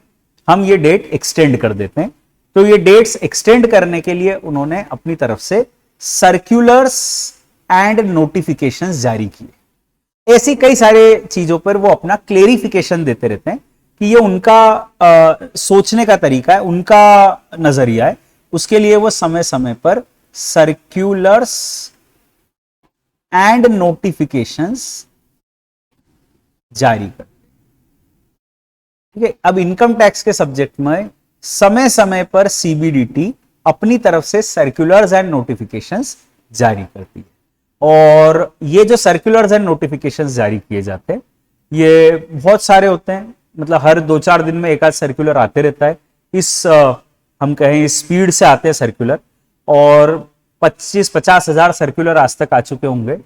हम ये डेट एक्सटेंड कर देते हैं। तो ये डेट्स एक्सटेंड करने के लिए उन्होंने अपनी तरफ से सर्क्यूलर्स एंड नोटिफिकेशंस जारी किए। ऐसी कई सारे चीजों पर वो अपना क्लेरिफिकेशन देते रहते हैं कि ये उनका सोचने का तरीका है, उनका नजरिया है। उसके लिए वो समय समय पर सर्क्यूलर्स एंड नोटिफिकेशंस जारी करते हैं। ठीक है, अब इनकम टैक्स के सब्जेक्ट में समय समय पर सीबीडीटी अपनी तरफ से सर्क्यूलर्स एंड नोटिफिकेशंस जारी करती है। और ये जो सर्कुलर्स एंड नोटिफिकेशंस जारी किए जाते हैं, ये बहुत सारे होते हैं, मतलब हर 2-4 दिन में एक आध सर्कुलर आते रहता है। इस हम कहें स्पीड से आते हैं सर्कुलर, और 25-50 हजार सर्कुलर आज तक आ चुके होंगे।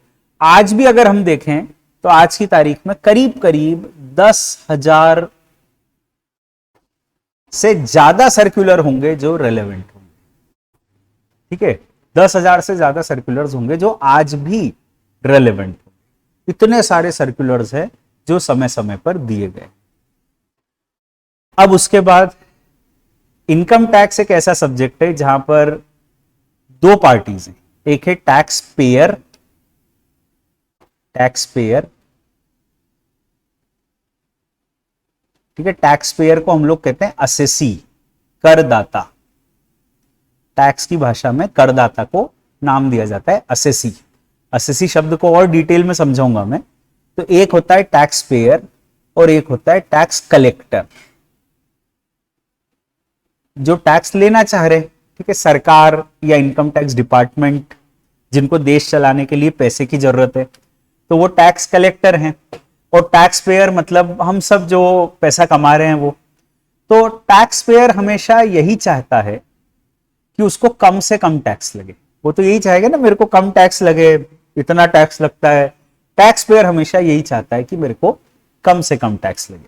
आज भी अगर हम देखें तो आज की तारीख में करीब करीब 10,000 से ज्यादा सर्कुलर होंगे जो रेलेवेंट होंगे। ठीक है, 10,000 से ज्यादा सर्कुलर्स होंगे जो आज भी रेलेवेंट होंगे। इतने सारे सर्कुलर्स हैं जो समय समय पर दिए गए। अब उसके बाद इनकम टैक्स एक ऐसा सब्जेक्ट है जहां पर 2 पार्टीज हैं, एक है टैक्स पेयर, ठीक है, टैक्स पेयर को हम लोग कहते हैं असेसी, करदाता। टैक्स की भाषा में करदाता को नाम दिया जाता है असेसी। असेसी शब्द को और डिटेल में समझाऊंगा मैं। तो एक होता है टैक्स पेयर और एक होता है टैक्स कलेक्टर, जो टैक्स लेना चाह रहे। ठीक है, सरकार या इनकम टैक्स डिपार्टमेंट जिनको देश चलाने के लिए पैसे की जरूरत है, तो वो टैक्स कलेक्टर हैं। और टैक्स पेयर मतलब हम सब जो पैसा कमा रहे हैं वो। तो टैक्स पेयर हमेशा यही चाहता है कि उसको कम से कम टैक्स लगे। वो तो यही चाहेगा ना, मेरे को कम टैक्स लगे, इतना टैक्स लगता है। टैक्स पेयर हमेशा यही चाहता है कि मेरे को कम से कम टैक्स लगे।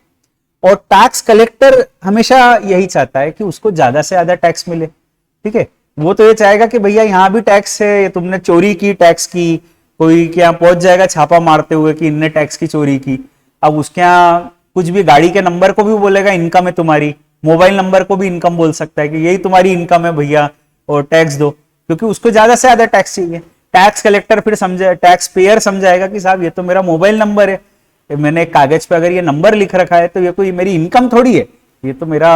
और टैक्स कलेक्टर हमेशा यही चाहता है कि उसको ज्यादा से ज्यादा टैक्स मिले। ठीक है, वो तो ये चाहेगा कि भैया यहां भी टैक्स है, तुमने चोरी की टैक्स की, कोई के यहाँ पहुंच जाएगा छापा मारते हुए कि इनने टैक्स की चोरी की। अब उसके यहाँ कुछ भी, गाड़ी के नंबर को भी बोलेगा इनकम है तुम्हारी, मोबाइल नंबर को भी इनकम बोल सकता है कि यही तुम्हारी इनकम है भैया और टैक्स दो, क्योंकि उसको ज्यादा से ज्यादा टैक्स चाहिए। टैक्स कलेक्टर फिर समझे, टैक्स पेयर समझाएगा कि साहब ये तो मेरा मोबाइल नंबर है, मैंने एक कागज पे अगर ये नंबर लिख रखा है तो ये कोई मेरी इनकम थोड़ी है, ये तो मेरा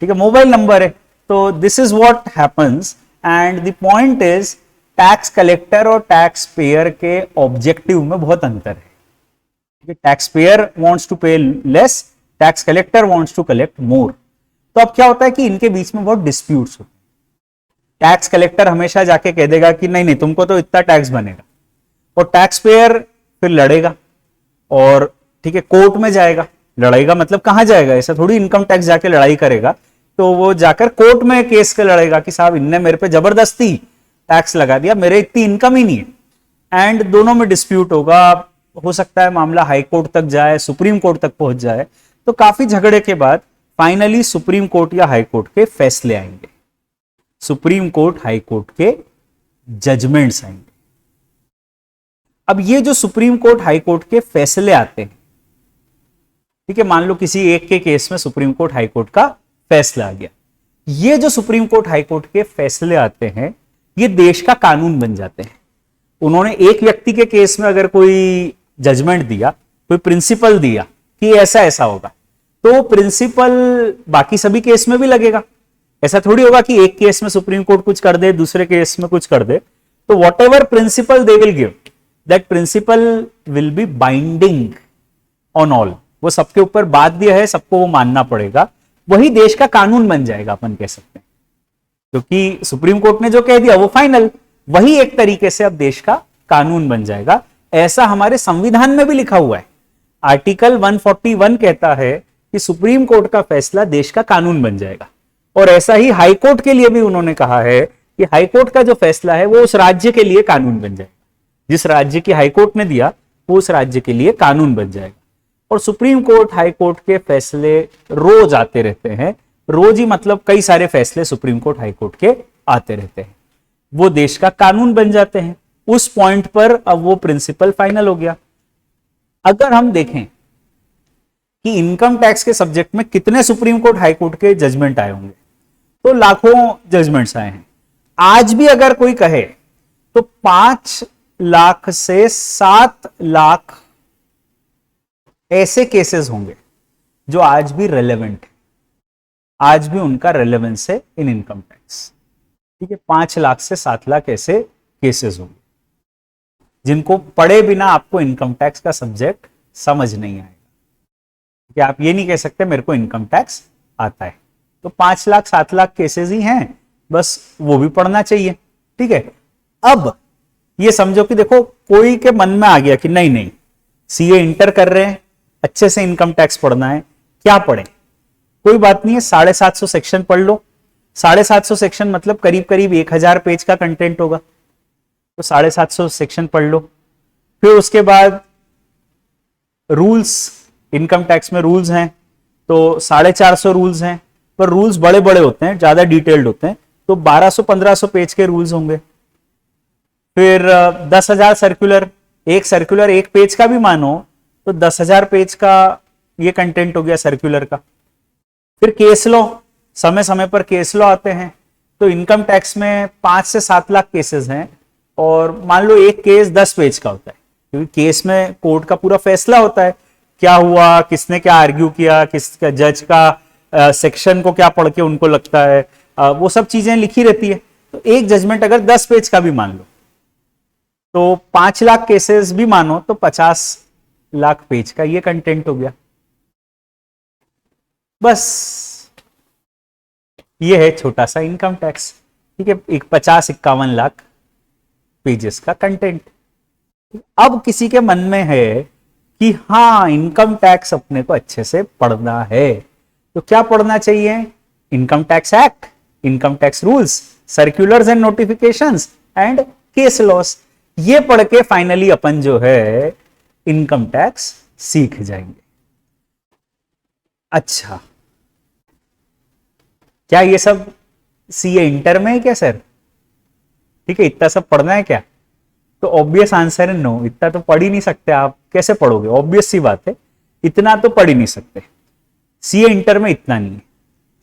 ठीक है मोबाइल नंबर है। तो this is what happens and the point is tax collector और टैक्स पेयर के ऑब्जेक्टिव में बहुत अंतर है। Taxpayer wants to pay less, tax collector wants to collect more. तो अब क्या होता है कि इनके बीच में बहुत डिस्प्यूट्स होते हैं। टैक्स कलेक्टर हमेशा जाके कह देगा कि नहीं नहीं तुमको तो इतना टैक्स बनेगा, और टैक्स पेयर फिर लड़ेगा और ठीक है कोर्ट में जाएगा। लड़ेगा मतलब कहां जाएगा, ऐसा थोड़ी इनकम टैक्स जाके लड़ाई करेगा, तो वो जाकर कोर्ट में केस के लड़ेगा कि साहब इनने मेरे पे जबरदस्ती टैक्स लगा दिया, मेरे इतनी इनकम ही नहीं है। एंड दोनों में डिस्प्यूट होगा, हो सकता है मामला हाई कोर्ट तक जाए, सुप्रीम कोर्ट तक पहुंच जाए। तो काफी झगड़े के बाद फाइनली सुप्रीम कोर्ट या हाई कोर्ट के फैसले आएंगे, सुप्रीम कोर्ट हाई कोर्ट के जजमेंट्स आएंगे। अब ये जो सुप्रीम कोर्ट हाई कोर्ट के फैसले आते हैं, ठीक है, मान लो किसी एक के केस में सुप्रीम कोर्ट हाई कोर्ट का फैसला आ गया, ये जो सुप्रीम कोर्ट हाई कोर्ट के फैसले आते हैं ये देश का कानून बन जाते हैं। उन्होंने एक व्यक्ति के केस में अगर कोई जजमेंट दिया, कोई प्रिंसिपल दिया कि ऐसा ऐसा होगा, तो प्रिंसिपल बाकी सभी केस में भी लगेगा। ऐसा थोड़ी होगा कि एक केस में सुप्रीम कोर्ट कुछ कर दे, दूसरे केस में कुछ कर दे। तो whatever principle they will give, that principle will be binding on all. वो सबके ऊपर बात दिया है, सबको वो मानना पड़ेगा, वही देश का कानून बन जाएगा, अपन कह सकते हैं। क्योंकि सुप्रीम कोर्ट ने जो कह दिया वो फाइनल, वही एक तरीके से अब देश का कानून बन जाएगा। ऐसा हमारे संविधान में भी लिखा हुआ है। आर्टिकल 141 कहता है कि सुप्रीम कोर्ट का फैसला देश का कानून बन जाएगा। और ऐसा ही हाई कोर्ट के लिए भी उन्होंने कहा है कि हाई कोर्ट का जो फैसला है वो उस राज्य के लिए कानून बन जाएगा। जिस राज्य की हाई कोर्ट ने दिया वो उस राज्य के लिए कानून बन जाएगा। और सुप्रीम कोर्ट हाई कोर्ट के फैसले रोज आते रहते हैं, रोज ही मतलब कई सारे फैसले सुप्रीम कोर्ट हाई कोर्ट के आते रहते हैं, वो देश का कानून बन जाते हैं। उस पॉइंट पर अब वो प्रिंसिपल फाइनल हो गया। अगर हम देखें कि इनकम टैक्स के सब्जेक्ट में कितने सुप्रीम कोर्ट हाई कोर्ट के जजमेंट आए होंगे, तो लाखों जजमेंट्स आए हैं। आज भी अगर कोई कहे तो 5 लाख से 7 लाख ऐसे केसेस होंगे जो आज भी रेलेवेंट है, आज भी उनका रेलेवेंस है इन इनकम टैक्स। ठीक है, 5 लाख से 7 लाख ऐसे केसेस होंगे जिनको पढ़े बिना आपको इनकम टैक्स का सब्जेक्ट समझ नहीं आएगा। कि आप ये नहीं कह सकते मेरे को इनकम टैक्स आता है। तो 5 लाख 7 लाख केसेस ही हैं, बस वो भी पढ़ना चाहिए। ठीक है, अब ये समझो कि देखो कोई के मन में आ गया कि नहीं नहीं सीए इंटर कर रहे हैं, अच्छे से इनकम टैक्स पढ़ना है, क्या पढ़े? कोई बात नहीं है, 750 सेक्शन पढ़ लो। 750 सेक्शन मतलब करीब करीब 1000 पेज का कंटेंट होगा, तो 750 सेक्शन पढ़ लो। फिर उसके बाद रूल्स, इनकम टैक्स में रूल्स हैं तो 450 रूल्स हैं, पर रूल्स बड़े बड़े होते हैं, ज्यादा डिटेल्ड होते हैं, तो 1200-1500 पेज के रूल्स होंगे। फिर 10,000 सर्कुलर, एक सर्कुलर 1 पेज का भी मानो तो 10,000 पेज का ये कंटेंट हो गया सर्कुलर का। फिर केस लॉ, समय समय पर केस लॉ आते हैं, तो इनकम टैक्स में 5 से 7 लाख केसेस हैं, और मान लो एक केस 10 पेज का होता है, क्योंकि केस में कोर्ट का पूरा फैसला होता है, क्या हुआ, किसने क्या आर्ग्यू किया, किसका जज का सेक्शन को क्या पढ़ के उनको लगता है, वो सब चीजें लिखी रहती है। तो एक जजमेंट अगर 10 पेज का भी मान लो, तो 5 लाख केसेस भी मानो तो 50 लाख पेज का ये कंटेंट हो गया। बस ये है छोटा सा इनकम टैक्स। ठीक है, एक 50-51 लाख पेजेस का कंटेंट। अब किसी के मन में है कि हाँ इनकम टैक्स अपने को अच्छे से पढ़ना है, तो क्या पढ़ना चाहिए? Income tax act, income tax rules, circulars and notifications and case laws. ये पढ़ के फाइनली अपन जो है इनकम टैक्स सीख जाएंगे। अच्छा, क्या ये सब सीए इंटर में है क्या सर? ठीक है, इतना सब पढ़ना है क्या? तो ऑब्वियस आंसर है नो, इतना तो पढ़ ही नहीं सकते आप, कैसे पढ़ोगे, ऑब्वियस सी बात है, इतना तो पढ़ ही नहीं सकते। सीए इंटर में इतना नहीं है।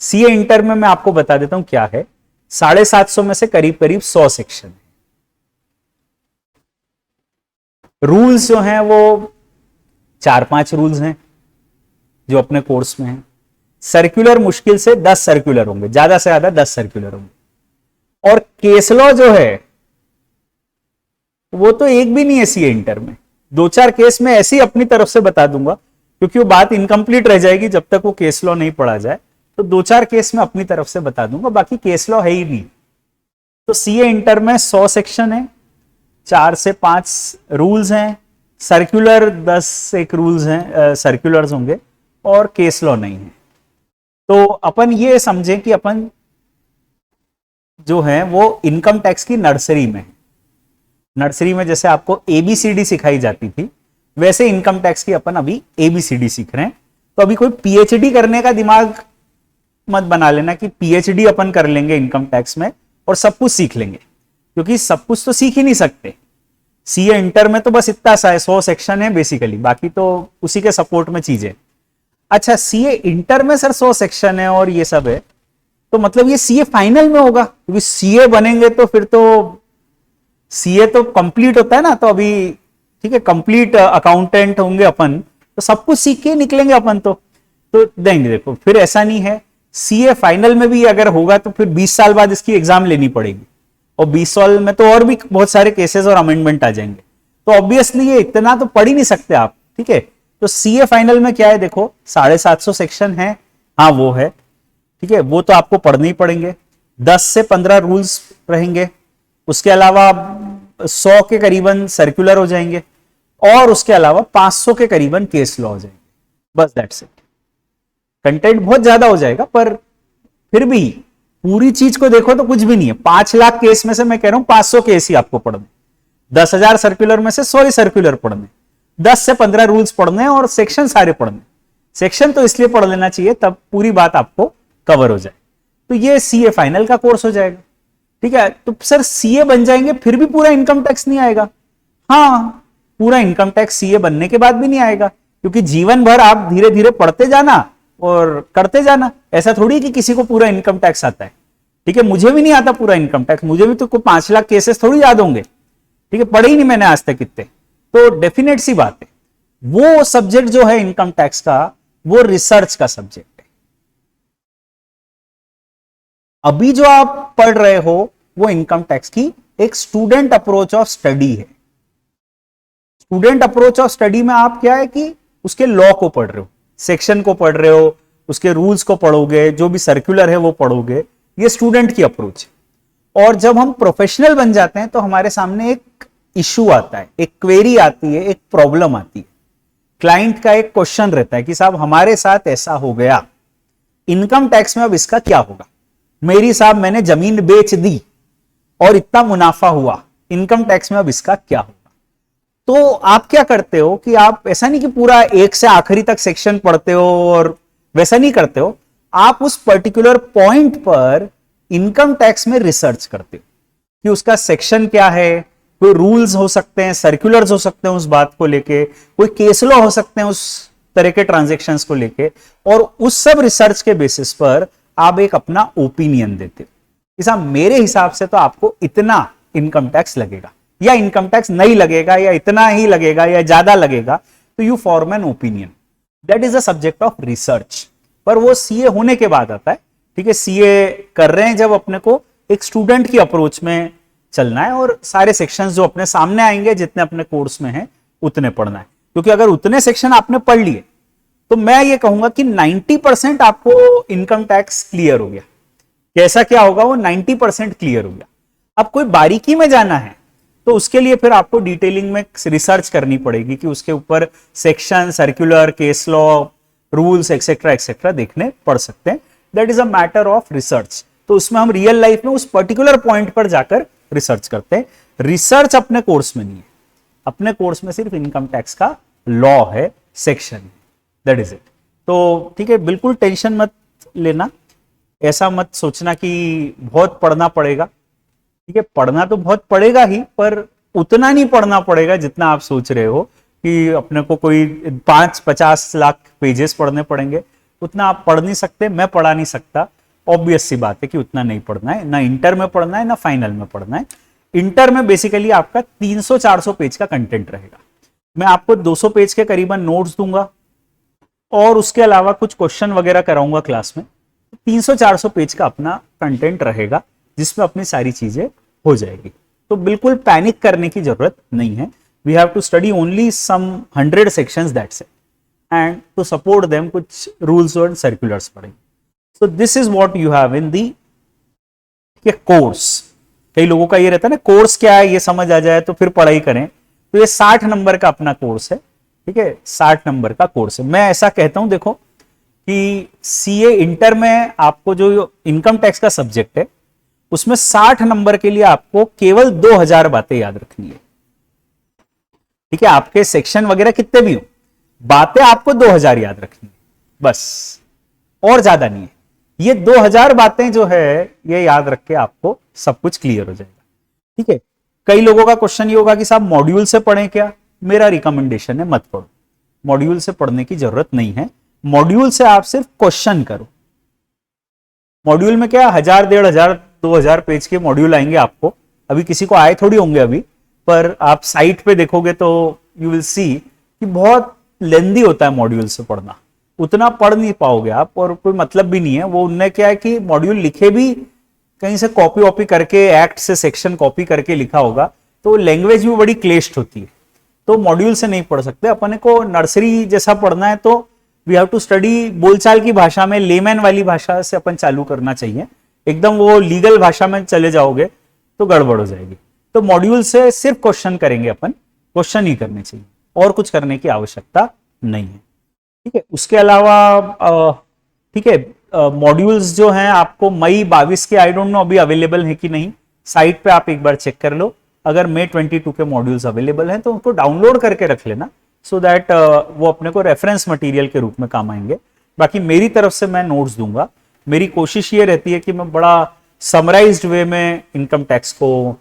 सीए इंटर में मैं आपको बता देता हूं क्या है, 750 में से करीब करीब 100 सेक्शन है। रूल्स जो हैं वो 4-5 रूल्स हैं जो अपने कोर्स में हैं। सर्कुलर मुश्किल से 10 सर्कुलर होंगे, ज्यादा से ज्यादा 10 सर्कुलर होंगे। और केस लॉ जो है वो तो एक भी नहीं है सीए इंटर में। 2-4 केस में ऐसे ही अपनी तरफ से बता दूंगा, क्योंकि वो बात इनकम्प्लीट रह जाएगी जब तक वो केस लॉ नहीं पढ़ा जाए। तो 2-4 केस में अपनी तरफ से बता दूंगा, बाकी केस लॉ है ही नहीं। तो सीए इंटर में 100 सेक्शन है, 4 से 5 रूल्स हैं, सर्कुलर 10 एक रूल्स हैं, सर्कुलर्स होंगे, और केस लॉ नहीं है। तो अपन ये समझें कि अपन जो है वो इनकम टैक्स की नर्सरी में है। नर्सरी में जैसे आपको एबीसीडी सिखाई जाती थी, वैसे इनकम टैक्स की अपन अभी एबीसीडी सीख रहे हैं। तो अभी कोई पीएचडी करने का दिमाग मत बना लेना कि पीएचडी अपन कर लेंगे इनकम टैक्स में और सब कुछ सीख लेंगे, क्योंकि सब कुछ तो सीख ही नहीं सकते। सीए इंटर में तो बस इतना सा है, 100 सेक्शन है बेसिकली, बाकी तो उसी के सपोर्ट में चीजें। अच्छा, सीए इंटर में सर 100 सेक्शन है और ये सब है, तो मतलब ये सीए फाइनल में होगा, क्योंकि सीए बनेंगे तो फिर तो सीए तो कंप्लीट होता है ना, तो अभी ठीक है कंप्लीट अकाउंटेंट होंगे अपन, तो सब कुछ सीख के निकलेंगे अपन तो देंगे। देखो फिर ऐसा नहीं है, सीए फाइनल में भी अगर होगा तो फिर 20 साल बाद इसकी एग्जाम लेनी पड़ेगी, और 20 साल में तो और भी बहुत सारे केसेस और अमेंडमेंट आ जाएंगे। तो ऑब्वियसली ये इतना तो पढ़ ही नहीं सकते आप, ठीक है। तो सीए फाइनल में क्या है, देखो 750 सेक्शन है, हाँ वो है, ठीक है, वो तो आपको पढ़ने ही पड़ेंगे। 10 से 15 रूल्स रहेंगे, उसके अलावा 100 के करीबन सर्कुलर हो जाएंगे, और उसके अलावा 500 के करीबन केस लॉ हो जाएंगे, बस दैट्स इट। कंटेंट बहुत ज्यादा हो जाएगा, पर फिर भी पूरी चीज को देखो तो कुछ भी नहीं है। 5 लाख केस में से मैं कह रहा हूं 500 केस ही आपको पढ़ने, 10,000 सर्कुलर में से 100 सर्कुलर पढ़ने, 10 से 15 रूल्स पढ़ने, और सेक्शन सारे पढ़ने। सेक्शन तो इसलिए पढ़ लेना चाहिए तब पूरी बात आपको कवर हो जाए। तो ये सीए फाइनल का कोर्स हो जाएगा, ठीक है। तो सर सीए बन जाएंगे फिर भी पूरा इनकम टैक्स नहीं आएगा? हाँ, पूरा इनकम टैक्स सीए बनने के बाद भी नहीं आएगा, क्योंकि जीवन भर आप धीरे धीरे पढ़ते जाना और करते जाना। ऐसा थोड़ी कि किसी को पूरा इनकम टैक्स आता है, ठीक है। मुझे भी नहीं आता पूरा इनकम टैक्स, मुझे भी तो 5 लाख केसेस थोड़ी याद होंगे, ठीक है, पढ़े ही नहीं मैंने आज तक कितने। तो डेफिनेट सी बात है, वो सब्जेक्ट जो है इनकम टैक्स का, वो रिसर्च का सब्जेक्ट है। अभी जो आप पढ़ रहे हो वो इनकम टैक्स की एक स्टूडेंट अप्रोच ऑफ स्टडी है। स्टूडेंट अप्रोच ऑफ स्टडी में आप क्या है कि उसके लॉ को पढ़ रहे हो, सेक्शन को पढ़ रहे हो, उसके रूल्स को पढ़ोगे, जो भी सर्कुलर है वो पढ़ोगे। ये स्टूडेंट की अप्रोच है। और जब हम प्रोफेशनल बन जाते हैं तो हमारे सामने एक इश्यू आता है, एक क्वेरी आती है, एक प्रॉब्लम आती है। क्लाइंट का एक क्वेश्चन रहता है कि साहब हमारे साथ ऐसा हो गया, इनकम टैक्स में अब इसका क्या होगा। मेरी साहब मैंने जमीन बेच दी और इतना मुनाफा हुआ, इनकम टैक्स में अब इसका क्या होगा। तो आप क्या करते हो कि आप ऐसा नहीं कि पूरा एक से आखिरी तक सेक्शन पढ़ते हो और वैसा नहीं करते हो, आप उस पर्टिकुलर पॉइंट पर इनकम टैक्स में रिसर्च करते हो कि उसका सेक्शन क्या है, कोई रूल्स हो सकते हैं, सर्कुलर्स हो सकते हैं उस बात को लेके, कोई केस लॉ हो सकते हैं उस तरह के ट्रांजैक्शंस को लेके, और उस सब रिसर्च के बेसिस पर आप एक अपना ओपिनियन देते हो कि साहब मेरे हिसाब से तो आपको इतना इनकम टैक्स लगेगा, या इनकम टैक्स नहीं लगेगा, या इतना ही लगेगा, या ज्यादा लगेगा। तो you form an opinion, that is the subject of research. पर वो सीए होने के बाद आता है, ठीक है। सीए कर रहे हैं जब अपने को एक स्टूडेंट की अप्रोच में चलना है, और सारे सेक्शंस जो अपने सामने आएंगे जितने अपने कोर्स में हैं उतने पढ़ना है। क्योंकि अगर उतने सेक्शन आपने पढ़ लिए तो मैं ये कहूंगा कि 90% आपको इनकम टैक्स क्लियर हो गया। कैसा क्या होगा, वो 90% क्लियर हो गया। अब कोई बारीकी में जाना है तो उसके लिए फिर आपको डिटेलिंग में रिसर्च करनी पड़ेगी कि उसके ऊपर section, circular, case law, rules etcetera etcetera देखने पड़ सकते हैं। That is a matter of research. तो उसमें हम रियल लाइफ में उस पर्टिकुलर पॉइंट पर जाकर रिसर्च करते हैं। रिसर्च अपने कोर्स में नहीं है, अपने कोर्स में सिर्फ इनकम टैक्स का लॉ है, सेक्शन है, दैट इज इट। तो ठीक है, बिल्कुल टेंशन मत लेना, ऐसा मत सोचना कि बहुत पढ़ना पड़ेगा। ठीक है, पढ़ना तो बहुत पड़ेगा ही, पर उतना नहीं पढ़ना पड़ेगा जितना आप सोच रहे हो कि अपने को कोई 5-50 लाख पेजेस पढ़ने पड़ेंगे, उतना आप पढ़ नहीं सकते, मैं पढ़ा नहीं सकता। ऑब्वियस सी बात है कि उतना नहीं पढ़ना है, ना इंटर में पढ़ना है ना फाइनल में पढ़ना है। इंटर में बेसिकली आपका 300-400 पेज का कंटेंट रहेगा। मैं आपको 200 पेज के करीबन नोट्स दूंगा और उसके अलावा कुछ क्वेश्चन वगैरह कराऊंगा क्लास में। 300-400 पेज का अपना कंटेंट रहेगा जिसमें अपनी सारी चीजें हो जाएगी। तो बिल्कुल पैनिक करने की जरूरत नहीं है। We have to study only some 100 sections, that's it, and to support them कुछ रूल्स और सर्कुलर्स पढ़ेंगे। So this is what you have in the course. कई लोगों का ये रहता है ना, कोर्स क्या है ये समझ आ जाए तो फिर पढ़ाई करें। तो ये 60 नंबर का अपना कोर्स है, ठीक है, 60 नंबर का कोर्स है। मैं ऐसा कहता हूं, देखो कि सीए इंटर में आपको जो इनकम टैक्स का सब्जेक्ट है उसमें 60 नंबर के लिए आपको केवल 2000 बातें याद रखनी है, ठीक है। आपके सेक्शन वगैरह कितने भी हो, बातें आपको 2000 याद रखनी है बस, और ज्यादा नहीं है। ये 2000 बातें जो है ये याद रख के आपको सब कुछ क्लियर हो जाएगा, ठीक है। कई लोगों का क्वेश्चन ये होगा कि साहब मॉड्यूल से पढ़ें क्या? मेरा रिकमेंडेशन है मत पढ़ो, मॉड्यूल से पढ़ने की जरूरत नहीं है। मॉड्यूल से आप सिर्फ क्वेश्चन करो। मॉड्यूल में क्या 1000, 1500, 2000 पेज के मॉड्यूल आएंगे आपको, अभी किसी को आए थोड़ी होंगे अभी, पर आप साइट पे देखोगे तो यू विल सी कि बहुत लेंदी होता है मॉड्यूल से पढ़ना, उतना पढ़ नहीं पाओगे आप, और कोई मतलब भी नहीं है। वो उनने क्या है कि मॉड्यूल लिखे भी कहीं से कॉपी वॉपी करके, एक्ट से सेक्शन कॉपी करके लिखा होगा, तो लैंग्वेज भी बड़ी क्लेश्ड होती है, तो मॉड्यूल से नहीं पढ़ सकते। अपने को नर्सरी जैसा पढ़ना है तो वी हैव टू स्टडी बोलचाल की भाषा में, लेमैन वाली भाषा से अपन चालू करना चाहिए। एकदम वो लीगल भाषा में चले जाओगे तो गड़बड़ हो जाएगी। तो मॉड्यूल से सिर्फ क्वेश्चन करेंगे अपन, क्वेश्चन ही करने चाहिए, और कुछ करने की आवश्यकता नहीं है, ठीक है। उसके अलावा ठीक है, मॉड्यूल्स जो हैं आपको मई 22 के, आई डोंट नो अभी अवेलेबल है कि नहीं, साइट पे आप एक बार चेक कर लो। अगर मई 22 के मॉड्यूल्स अवेलेबल हैं तो उनको डाउनलोड करके रख लेना, सो दैट वो अपने को रेफरेंस मटेरियल के रूप में काम आएंगे। बाकी मेरी तरफ से मैं नोट्स दूंगा। मेरी कोशिश ये रहती है कि मैं बड़ा समराइज्ड वे में इनकम टैक्स को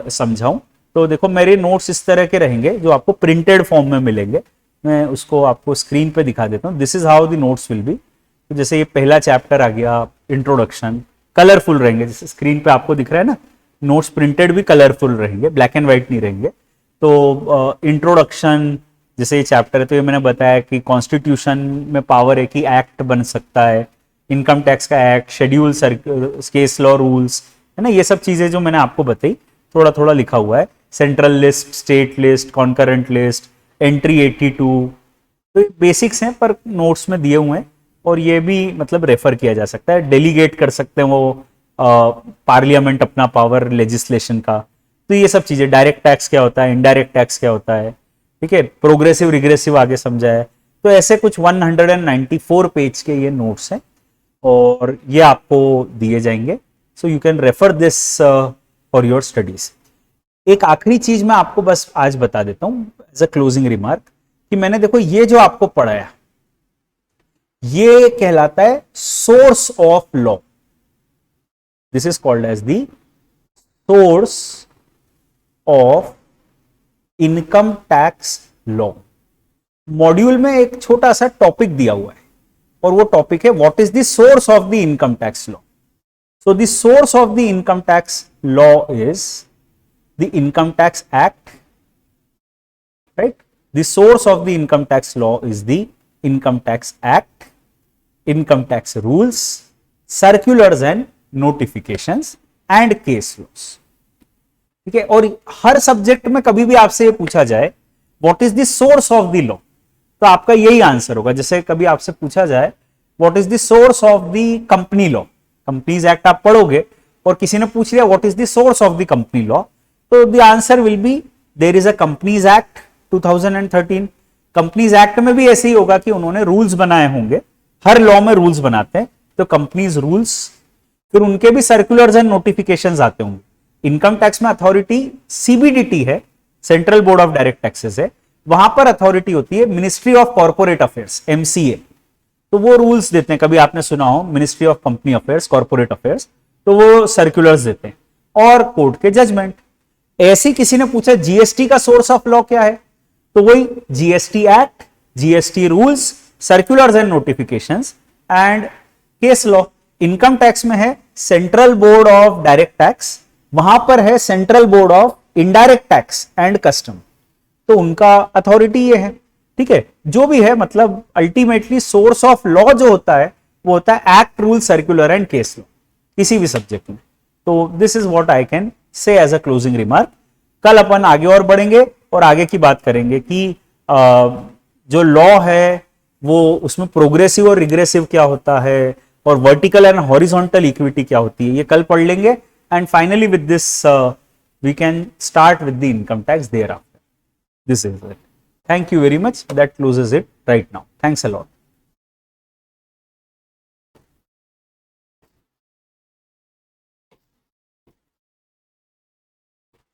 समझाऊं। तो देखो मेरे नोट्स इस तरह के रहेंगे जो आपको प्रिंटेड फॉर्म में मिलेंगे। मैं उसको आपको स्क्रीन पे दिखा देता हूँ। This is how the notes will be. तो जैसे ये पहला चैप्टर आ गया इंट्रोडक्शन, कलरफुल रहेंगे, जैसे स्क्रीन पे आपको दिख रहा है ना, नोट्स प्रिंटेड भी कलरफुल रहेंगे, ब्लैक एंड व्हाइट नहीं रहेंगे। तो इंट्रोडक्शन जैसे ये चैप्टर है, तो ये मैंने बताया कि कॉन्स्टिट्यूशन में पावर है कि एक्ट बन सकता है, इनकम टैक्स का act, schedule, case law rules, है ना, ये सब चीजें जो मैंने आपको बताई थोड़ा थोड़ा लिखा हुआ है। Central list, state list, concurrent list, entry 82, तो बेसिक्स हैं पर नोट्स में दिए हुए हैं, और ये भी मतलब रेफर किया जा सकता है। डेलीगेट कर सकते हैं वो पार्लियामेंट अपना पावर लेजिस्लेशन का। तो ये सब चीजें, डायरेक्ट टैक्स क्या होता है, इनडायरेक्ट टैक्स क्या होता है, ठीक है, प्रोग्रेसिव रिग्रेसिव आगे समझा है। तो ऐसे कुछ 194 पेज के ये नोट्स हैं और ये आपको दिए जाएंगे। So you can refer this for your studies. एक आखिरी चीज मैं आपको बस आज बता देता हूं एज अ क्लोजिंग रिमार्क, कि मैंने देखो ये जो आपको पढ़ाया ये कहलाता है source of law. This is called as the source of income tax law. Module में एक छोटा सा टॉपिक दिया हुआ है और वो टॉपिक है what is the source of the income tax law. So the source of the income tax law is the income tax act, right? The source of the income tax law is the income tax act, income tax rules, circulars and notifications and case laws, ठीक है। और हर subject में कभी भी आपसे ये पूछा जाए what is the source of the law, तो आपका यही आंसर होगा। जैसे कभी आपसे पूछा जाए what is the source of the company law, companies act आप पढ़ोगे और किसी ने पूछ लिया what is the source of the company law, तो the answer will be there is a companies act 2013। Companies act में भी ऐसे ही होगा कि उन्होंने रूल्स बनाए होंगे, हर लॉ में रूल्स बनाते हैं, तो कंपनीज रूल्स, फिर उनके भी सर्कुलर्स एंड नोटिफिकेशंस आते होंगे। इनकम टैक्स में अथॉरिटी सीबीडीटी है, central board of direct taxes है, वहां पर अथॉरिटी होती है ministry of corporate affairs, MCA. तो वो रूल्स देते हैं, कभी आपने सुना हो ministry of company affairs, corporate affairs, तो वो सर्कुलर्स देते हैं, और कोर्ट के जजमेंट। ऐसे किसी ने पूछा जीएसटी का सोर्स ऑफ लॉ क्या है, तो वही GST act, GST rules, circulars and notifications and case law. Income tax में है central board of direct tax, वहां पर है central board of indirect tax and custom, तो उनका अथॉरिटी ये है। ठीक है, जो भी है मतलब अल्टीमेटली सोर्स ऑफ लॉ जो होता है वो होता है act, rule, circular and case law किसी भी सब्जेक्ट में। तो this is what I can say as a closing remark. कल अपन आगे और बढ़ेंगे और आगे की बात करेंगे कि जो लॉ है वो उसमें प्रोग्रेसिव और रिग्रेसिव क्या होता है और वर्टिकल एंड हॉरिजॉन्टल इक्विटी क्या होती है, ये कल पढ़ लेंगे। And finally with this we can start with the income tax thereafter. This is it. Thank you very much. That closes it right now. Thanks a lot.